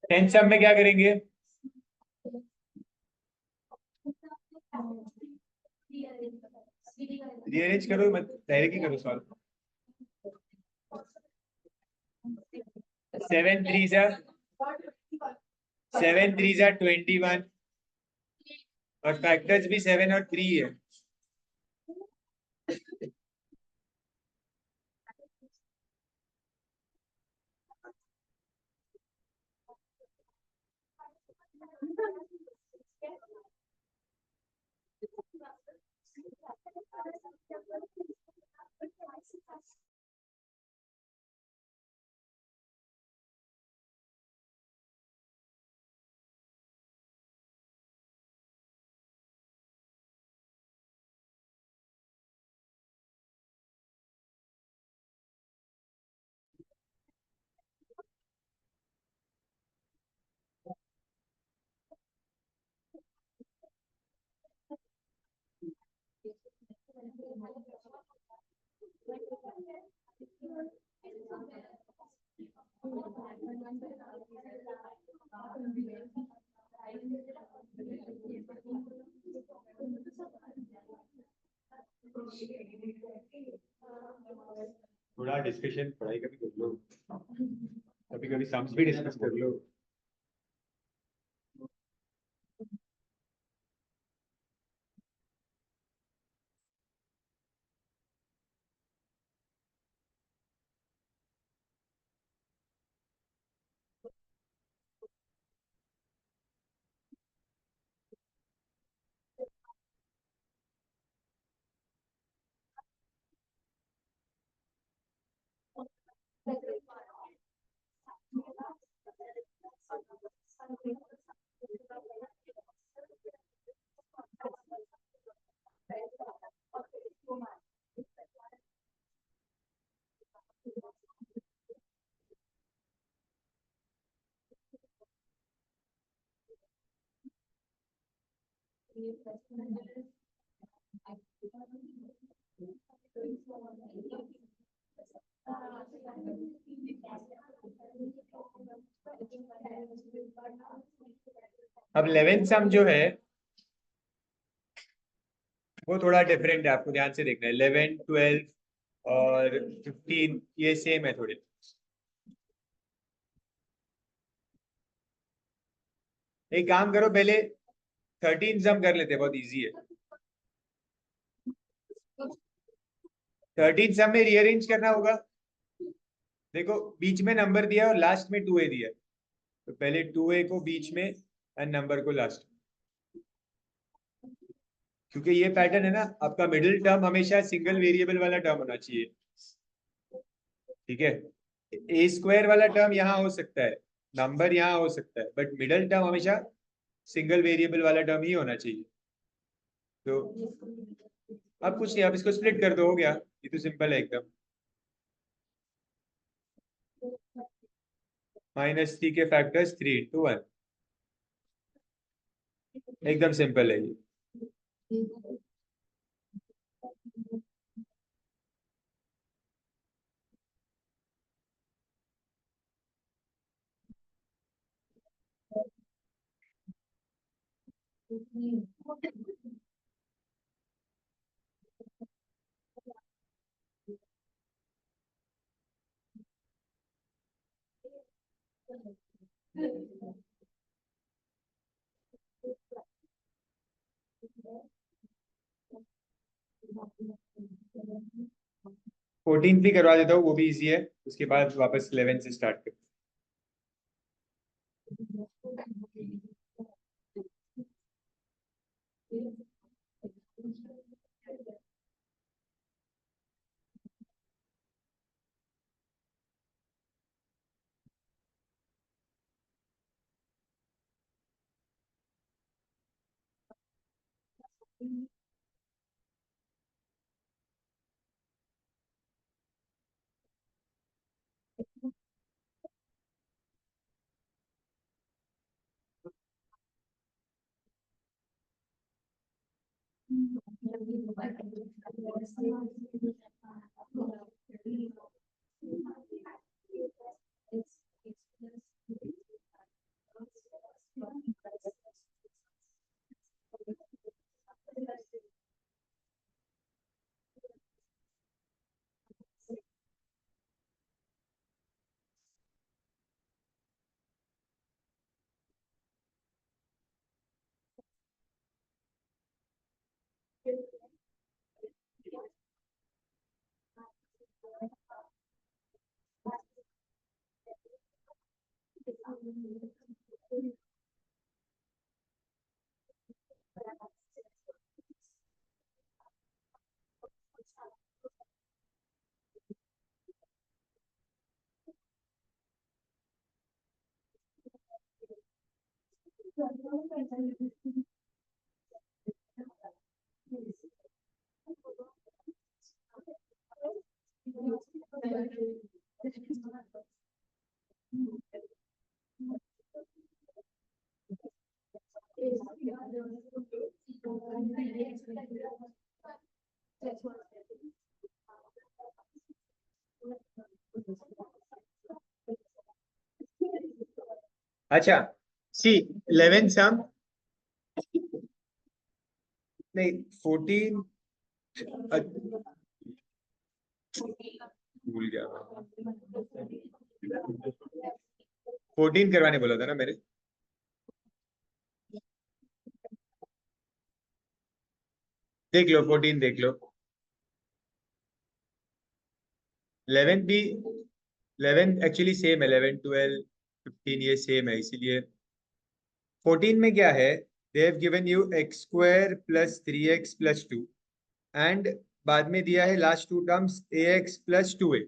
Tenth sum में क्या करेंगे? रीअरेंज करो मत, डायरेक्ट ही करो सॉल्व। 7 3s are 21 और फैक्टर्स भी 7 और 3 है। थोड़ा डिस्कशन पढ़ाई का भी कर लो, कभी कभी सम्स भी डिस्कस कर लो। अब 11th सम जो है वो थोड़ा डिफरेंट है, आपको ध्यान से देखना है। 11, 12 और 15 ये सेम है थोड़े। एक काम करो, पहले 13 सम कर लेते हैं, बहुत इजी है। 13 सम में रीअरेंज करना होगा। देखो बीच में नंबर दिया और लास्ट में 2a दिया, तो पहले 2a को बीच में एंड नंबर को लास्ट में, क्योंकि ये पैटर्न है ना, आपका मिडिल टर्म हमेशा सिंगल वेरिएबल वाला टर्म होना चाहिए। ठीक है, ए स्क्वायर वाला टर्म यहाँ हो सकता है, नंबर यहाँ हो सकता है, बट मिडिल टर्म हमेशा सिंगल वेरिएबल वाला टर्म ही होना चाहिए। तो अब कुछ नहीं, आप इसको स्प्लिट कर दो, हो गया। ये तो सिंपल है एकदम। -3 के फैक्टर्स 3 × 1, एकदम सिंपल है ये। फोर्टीन भी करवा देता हूँ, वो भी इजी है। उसके बाद वापस 11 से स्टार्ट कर। अच्छा सी 11 सम नहीं 14 भूल गया 14 करवाने बोला था ना मेरे। देख लो 14 देख लो 11 भी 11 एक्चुअली सेम है 11 12 15 ये सेम है इसीलिए 14 में क्या है they have given you X square plus 3x plus 2 and बाद में दिया है last two terms A X plus 2a।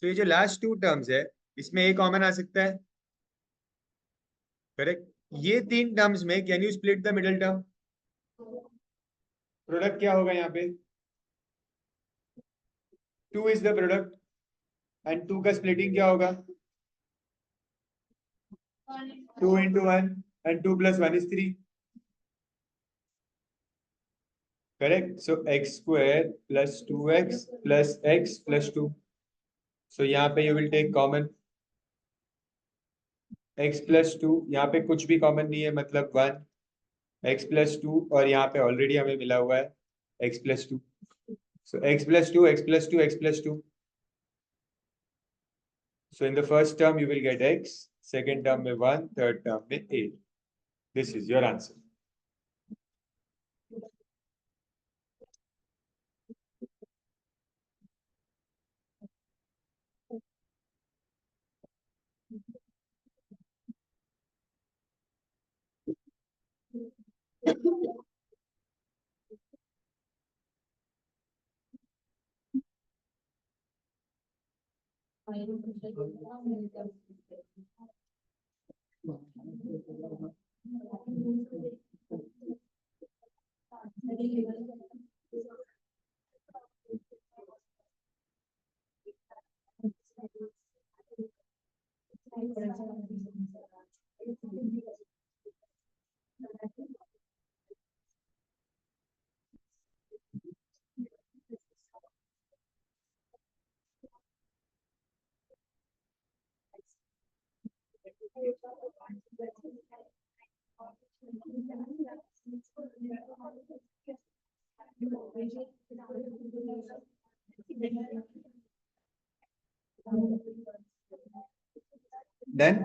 तो ये जो लास्ट टू टर्म्स है इसमें ए कॉमन आ सकता है करेक्ट। ये तीन टर्म्स में can you split the middle term. Product क्या होगा यहाँ पे 2 इज द प्रोडक्ट एंड 2 का स्प्लिटिंग क्या होगा 2 into 1 and 2 plus 1 is 3 correct so x square plus 2x plus x plus 2 so यहाँ पे you will take common x plus 2 यहाँ पे कुछ भी कॉमन नहीं है मतलब 1 x plus 2 और यहाँ पे ऑलरेडी हमें मिला हुआ है x plus 2 so x plus 2 x plus 2 x plus 2 so in the first term you will get x second term में 1 third term में 8 this is your answer done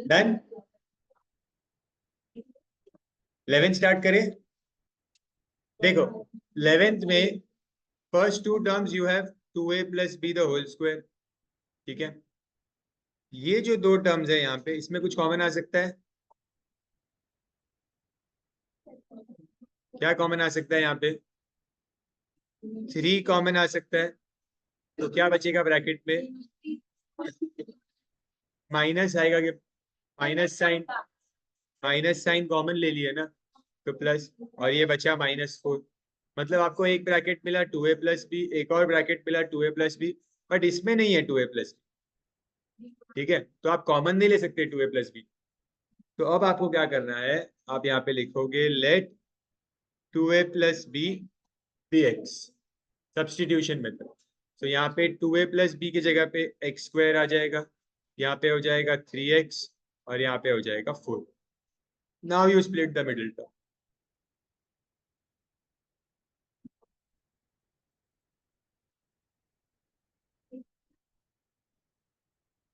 done 11 start करें देखो 11th में first two terms you have 2a plus B the whole square ठीक है। ये जो दो टर्म्स है यहाँ पे इसमें कुछ कॉमन आ सकता है क्या कॉमन आ सकता है यहाँ पे 3 कॉमन आ सकता है तो क्या बचेगा ब्रैकेट में माइनस आएगा कि माइनस साइन कॉमन ले लिया ना तो प्लस और ये बचा -4 मतलब आपको एक ब्रैकेट मिला 2a प्लस बी एक और ब्रैकेट मिला 2a प्लस बी बट इसमें नहीं है 2a प्लस ठीक है तो आप कॉमन नहीं ले सकते 2a प्लस बी। तो अब आपको क्या करना है आप यहाँ पे लिखोगे let 2a plus B D X substitution method. तो यहाँ पे 2a प्लस बी की जगह पे एक्स स्क्वायर आ जाएगा यहाँ पे हो जाएगा 3x और यहाँ पे हो जाएगा 4। Now you split the middle term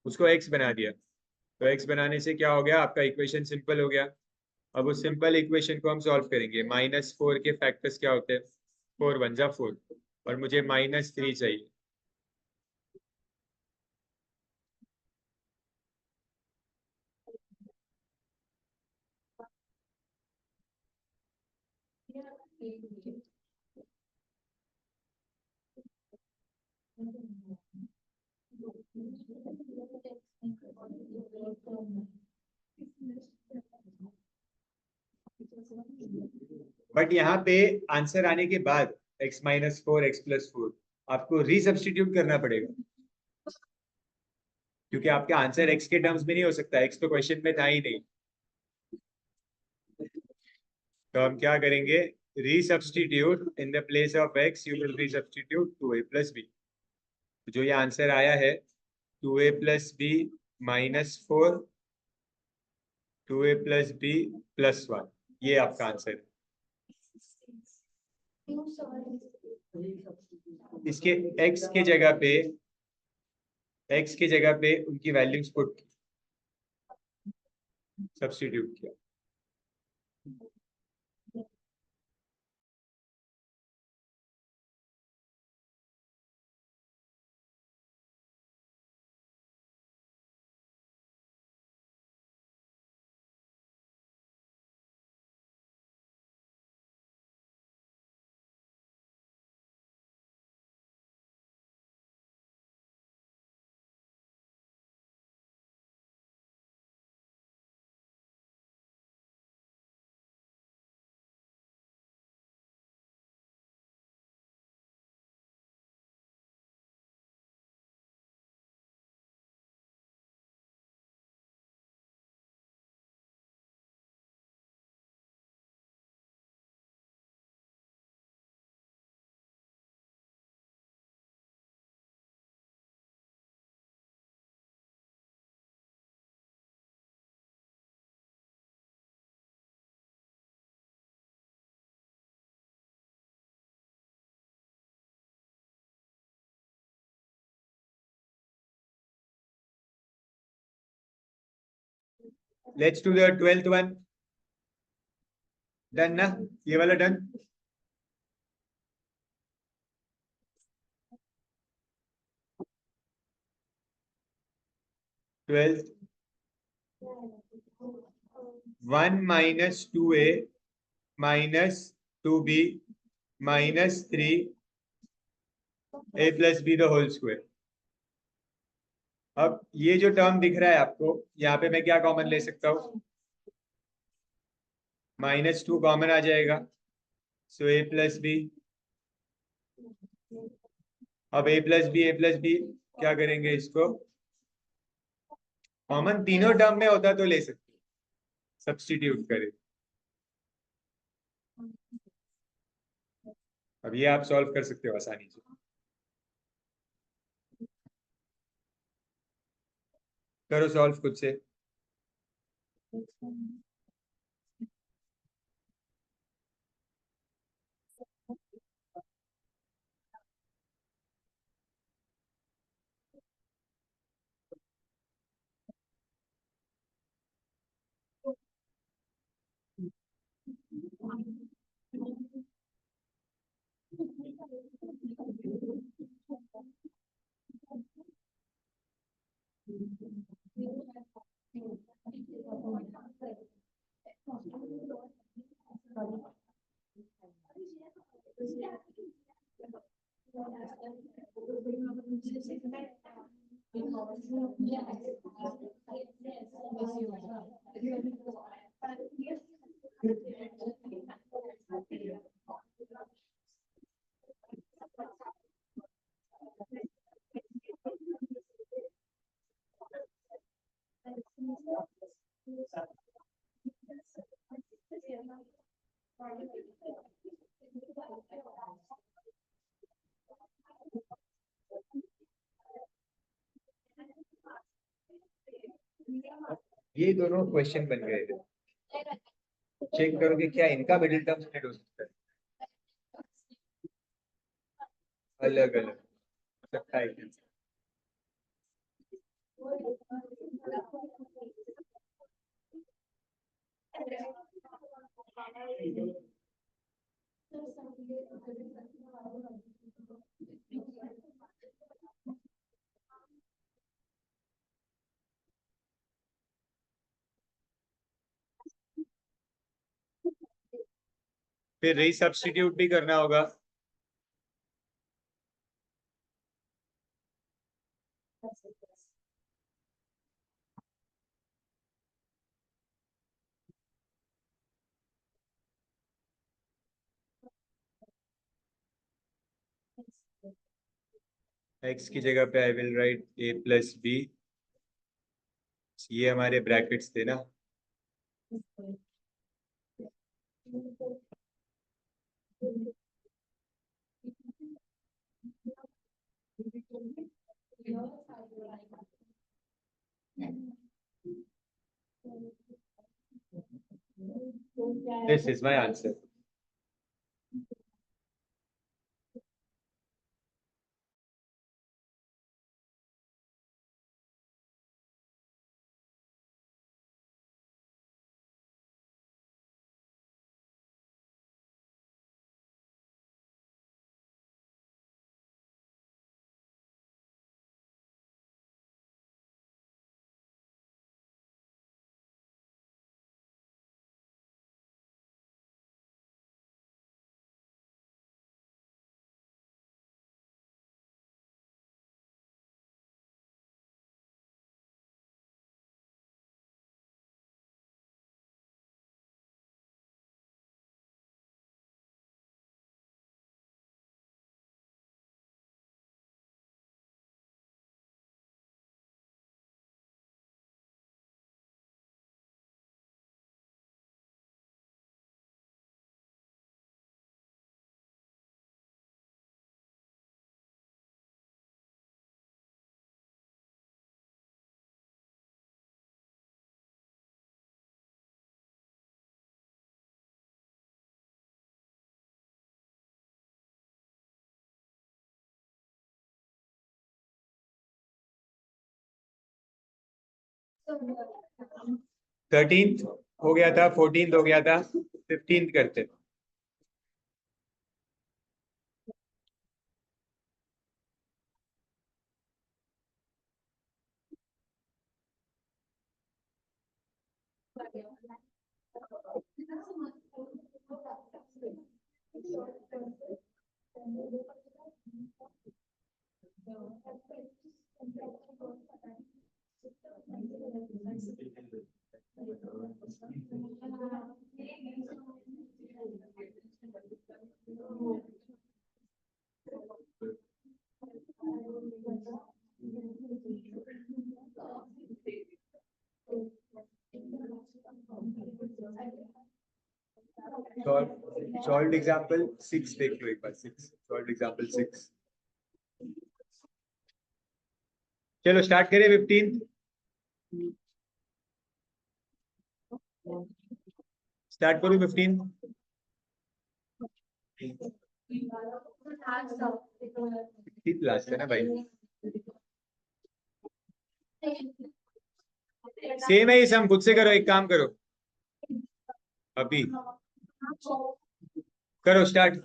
उसको x बना दिया तो x बनाने से क्या हो गया आपका इक्वेशन सिंपल हो गया। अब उस सिंपल इक्वेशन को हम सॉल्व करेंगे -4 के फैक्टर्स क्या होते हैं 4 1 जा 4 और मुझे -3 चाहिए। बट यहाँ पे आंसर आने के बाद x-4 x+4 आपको रीसब्स्टिट्यूट करना पड़ेगा, क्योंकि आपका आंसर x के टर्म्स में नहीं हो सकता, x तो क्वेश्चन में था ही नहीं। तो हम क्या करेंगे, resubstitute in the place of x you will resubstitute 2a+b। जो ये आंसर आया है 2a+b -4 2a+b +1, ये आपका आंसर है। इसके x के जगह पे उनकी वैल्यूज पुट सब्स्टिट्यूट किया। Let's do the 12th one. Done ना, ये वाला done. Twelfth 1 - 2a - 2b -3 a+b the whole square. अब ये जो टर्म दिख रहा है आपको, यहाँ पे मैं क्या कॉमन ले सकता हूँ, -2 कॉमन आ जाएगा, सो a+b। अब a+b क्या करेंगे, इसको कॉमन तीनों टर्म में होता तो ले सकते, सब्स्टिट्यूट करें। अब ये आप सॉल्व कर सकते हो आसानी से, करो सॉल्व खुद से। ये दोनों क्वेश्चन बन गए थे, चेक करोगे क्या इनका मिडिल टर्म स्प्लिट हो सकता है, अलग अलग सकता है क्या? फिर रीसब्स्टिट्यूट भी करना होगा। x की जगह पे I will write a plus B. ये हमारे ब्रैकेट्स थे ना। This is my answer. Thirteenth हो गया था, 14th हो गया था, 15th करते। सॉल्व एग्जाम्पल 6 देख लो एक बार। 6 सॉल्व एग्जाम्पल 6। चलो स्टार्ट करें 15th। स्टार्ट करूं 15th। 15th लास्ट है ना भाई। सेम है ये सम, खुद से करो, एक काम करो अभी, करो स्टार्ट।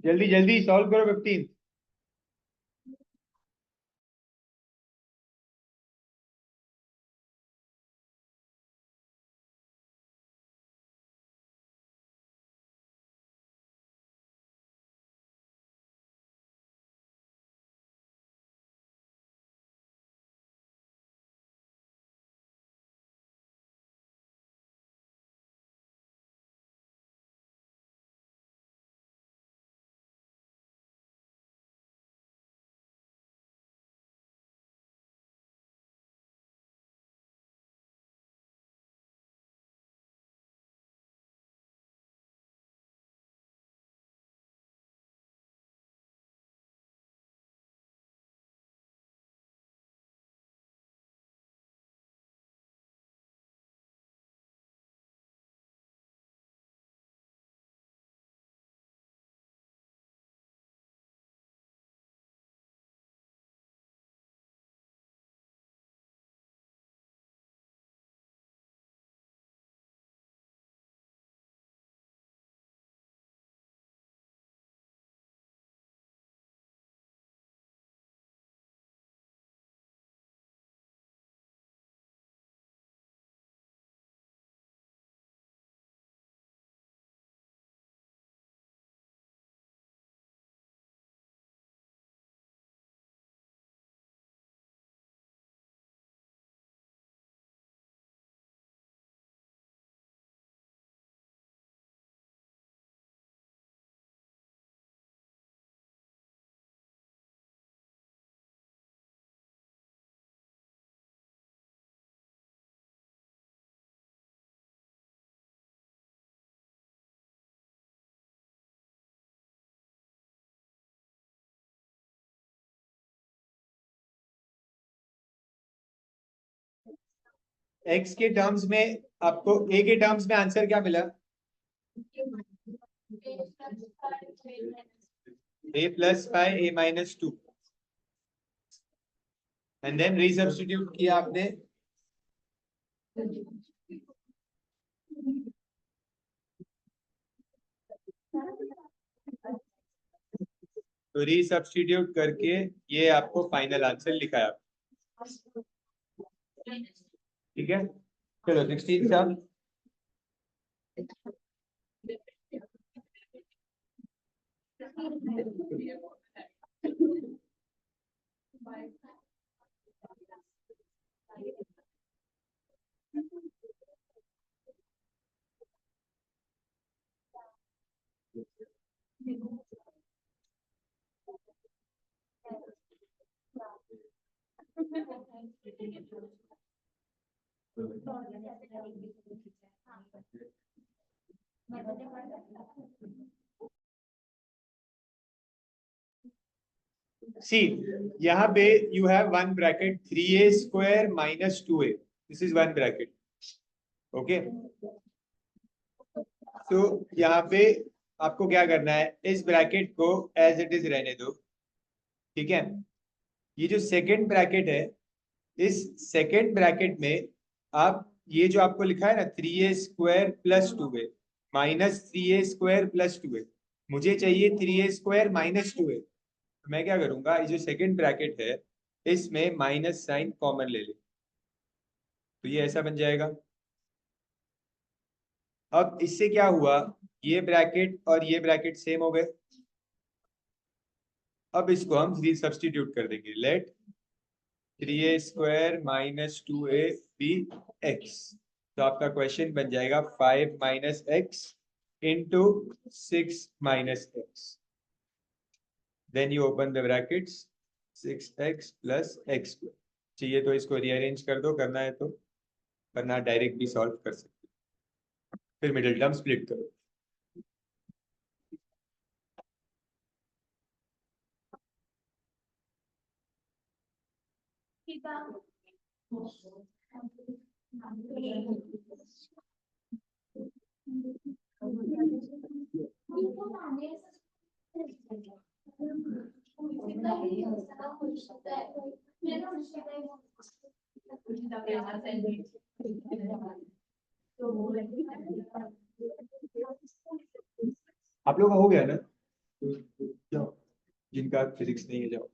जल्दी जल्दी सॉल्व करो 15th। x के टर्म्स में आपको a के टर्म्स में आंसर क्या मिला? a plus 5 a minus 2 and then resubstitute किया आपने तो रीसब्स्टिट्यूट करके ये आपको फाइनल आंसर लिखा है। ठीक है, चलो 16 का सी यहाँ पे you have one bracket 3a square minus 2a, this is one bracket. Okay, तो यहाँ पे आपको क्या करना है, इस ब्रैकेट को एज इट इज रहने दो। ठीक है, ये जो सेकंड ब्रैकेट है, इस सेकंड ब्रैकेट में आप ये जो आपको लिखा है ना 3a square plus 2a minus 3a square plus 2a, मुझे चाहिए 3a स्क्वायर माइनस 2a। तो मैं क्या करूंगा, ये जो सेकंड ब्रैकेट है इसमें माइनस साइन कॉमन ले ले, तो ये ऐसा बन जाएगा। अब इससे क्या हुआ, ये ब्रैकेट और ये ब्रैकेट सेम हो गए। अब इसको हम सब्स्टिट्यूट कर देंगे, let 3a square minus 2a B X, तो आपका क्वेश्चन बन जाएगा 5 minus X into 6 minus X, then you open the brackets 6x plus X square. चाहिए तो इसको रीअरेंज कर दो, करना है तो, करना डायरेक्ट भी सॉल्व कर सकते, फिर मिडिल टर्म स्प्लिट करो। आप लोग का हो गया ना, तो जाओ, जिनका फिजिक्स नहीं है जाओ।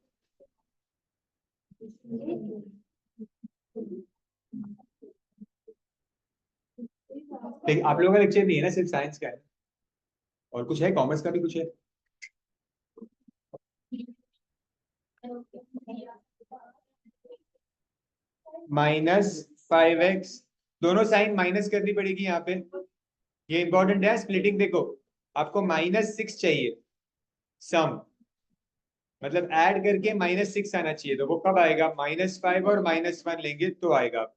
लेकिन आप लोगों का लेक्चर नहीं है ना, सिर्फ साइंस का है, और कुछ है, कॉमर्स का भी कुछ है। माइनस 5x, दोनों साइन माइनस करनी पड़ेगी यहाँ पे, ये इंपॉर्टेंट है स्प्लिटिंग। देखो आपको -6 चाहिए सम, मतलब ऐड करके -6 आना चाहिए, तो वो कब आएगा, -5 और -1 लेंगे तो आएगा।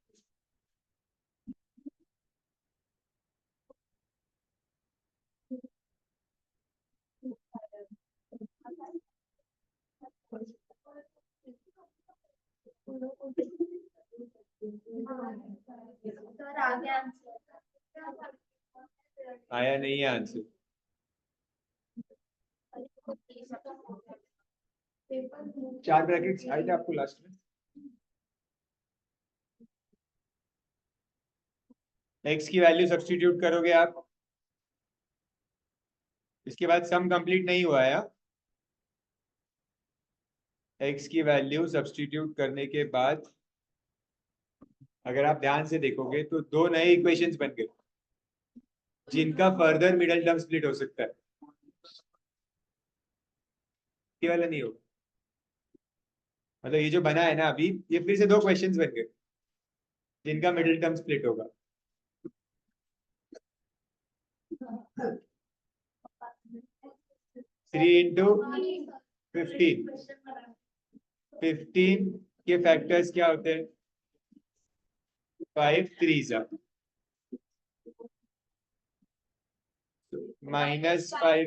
आया नहीं है आंसर। चार ब्रैकेट्स आए थे आपको लास्ट में। एक्स की वैल्यू सब्स्टिट्यूट करोगे आप, इसके बाद सम कंप्लीट नहीं हुआ है। एक्स की वैल्यू सब्स्टिट्यूट करने के बाद अगर आप ध्यान से देखोगे तो दो नए इक्वेशंस बन गए, जिनका फर्दर मिडिल टर्म स्प्लिट हो सकता है। ये वाला नहीं होगा, मतलब ये जो बना है ना अभी, ये फिर से दो क्वेश्चंस बन गए जिनका मिडिल टर्म स्प्लिट होगा। 3 इंटू 15, 15 के फैक्टर्स क्या होते हैं, 5 3 -5a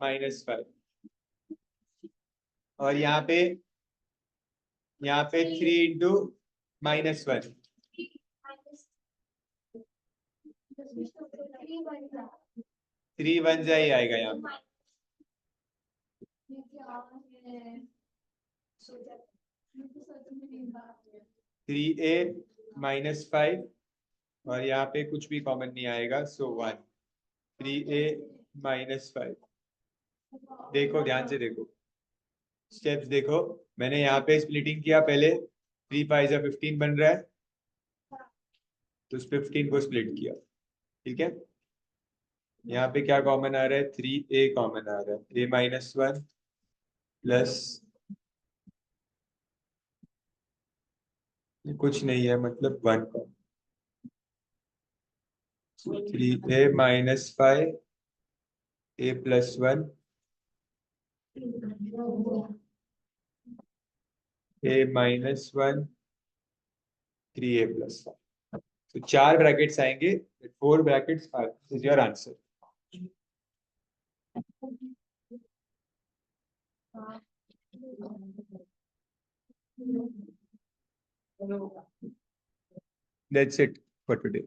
ba -5, और यहाँ पे 3 इंटू -1, 3 वन जा ही आएगा यहाँ पे। 3a -5 और यहाँ पे कुछ भी कॉमन नहीं आएगा, सो 1। 3a -5। देखो ध्यान से देखो, स्टेप्स देखो। मैंने यहाँ पे स्प्लिटिंग किया पहले, 3 5 15 बन रहा है, तो उस 15 को स्प्लिट किया। ठीक है, यहाँ पे क्या कॉमन आ रहा है, 3a कॉमन आ रहा है, a-1 प्लस कुछ नहीं है, मतलब 1 का 3a -5 a+1 a-1 3a+1। तो 4 ब्रैकेट्स आएंगे, 4 brackets is your answer. That's it for today.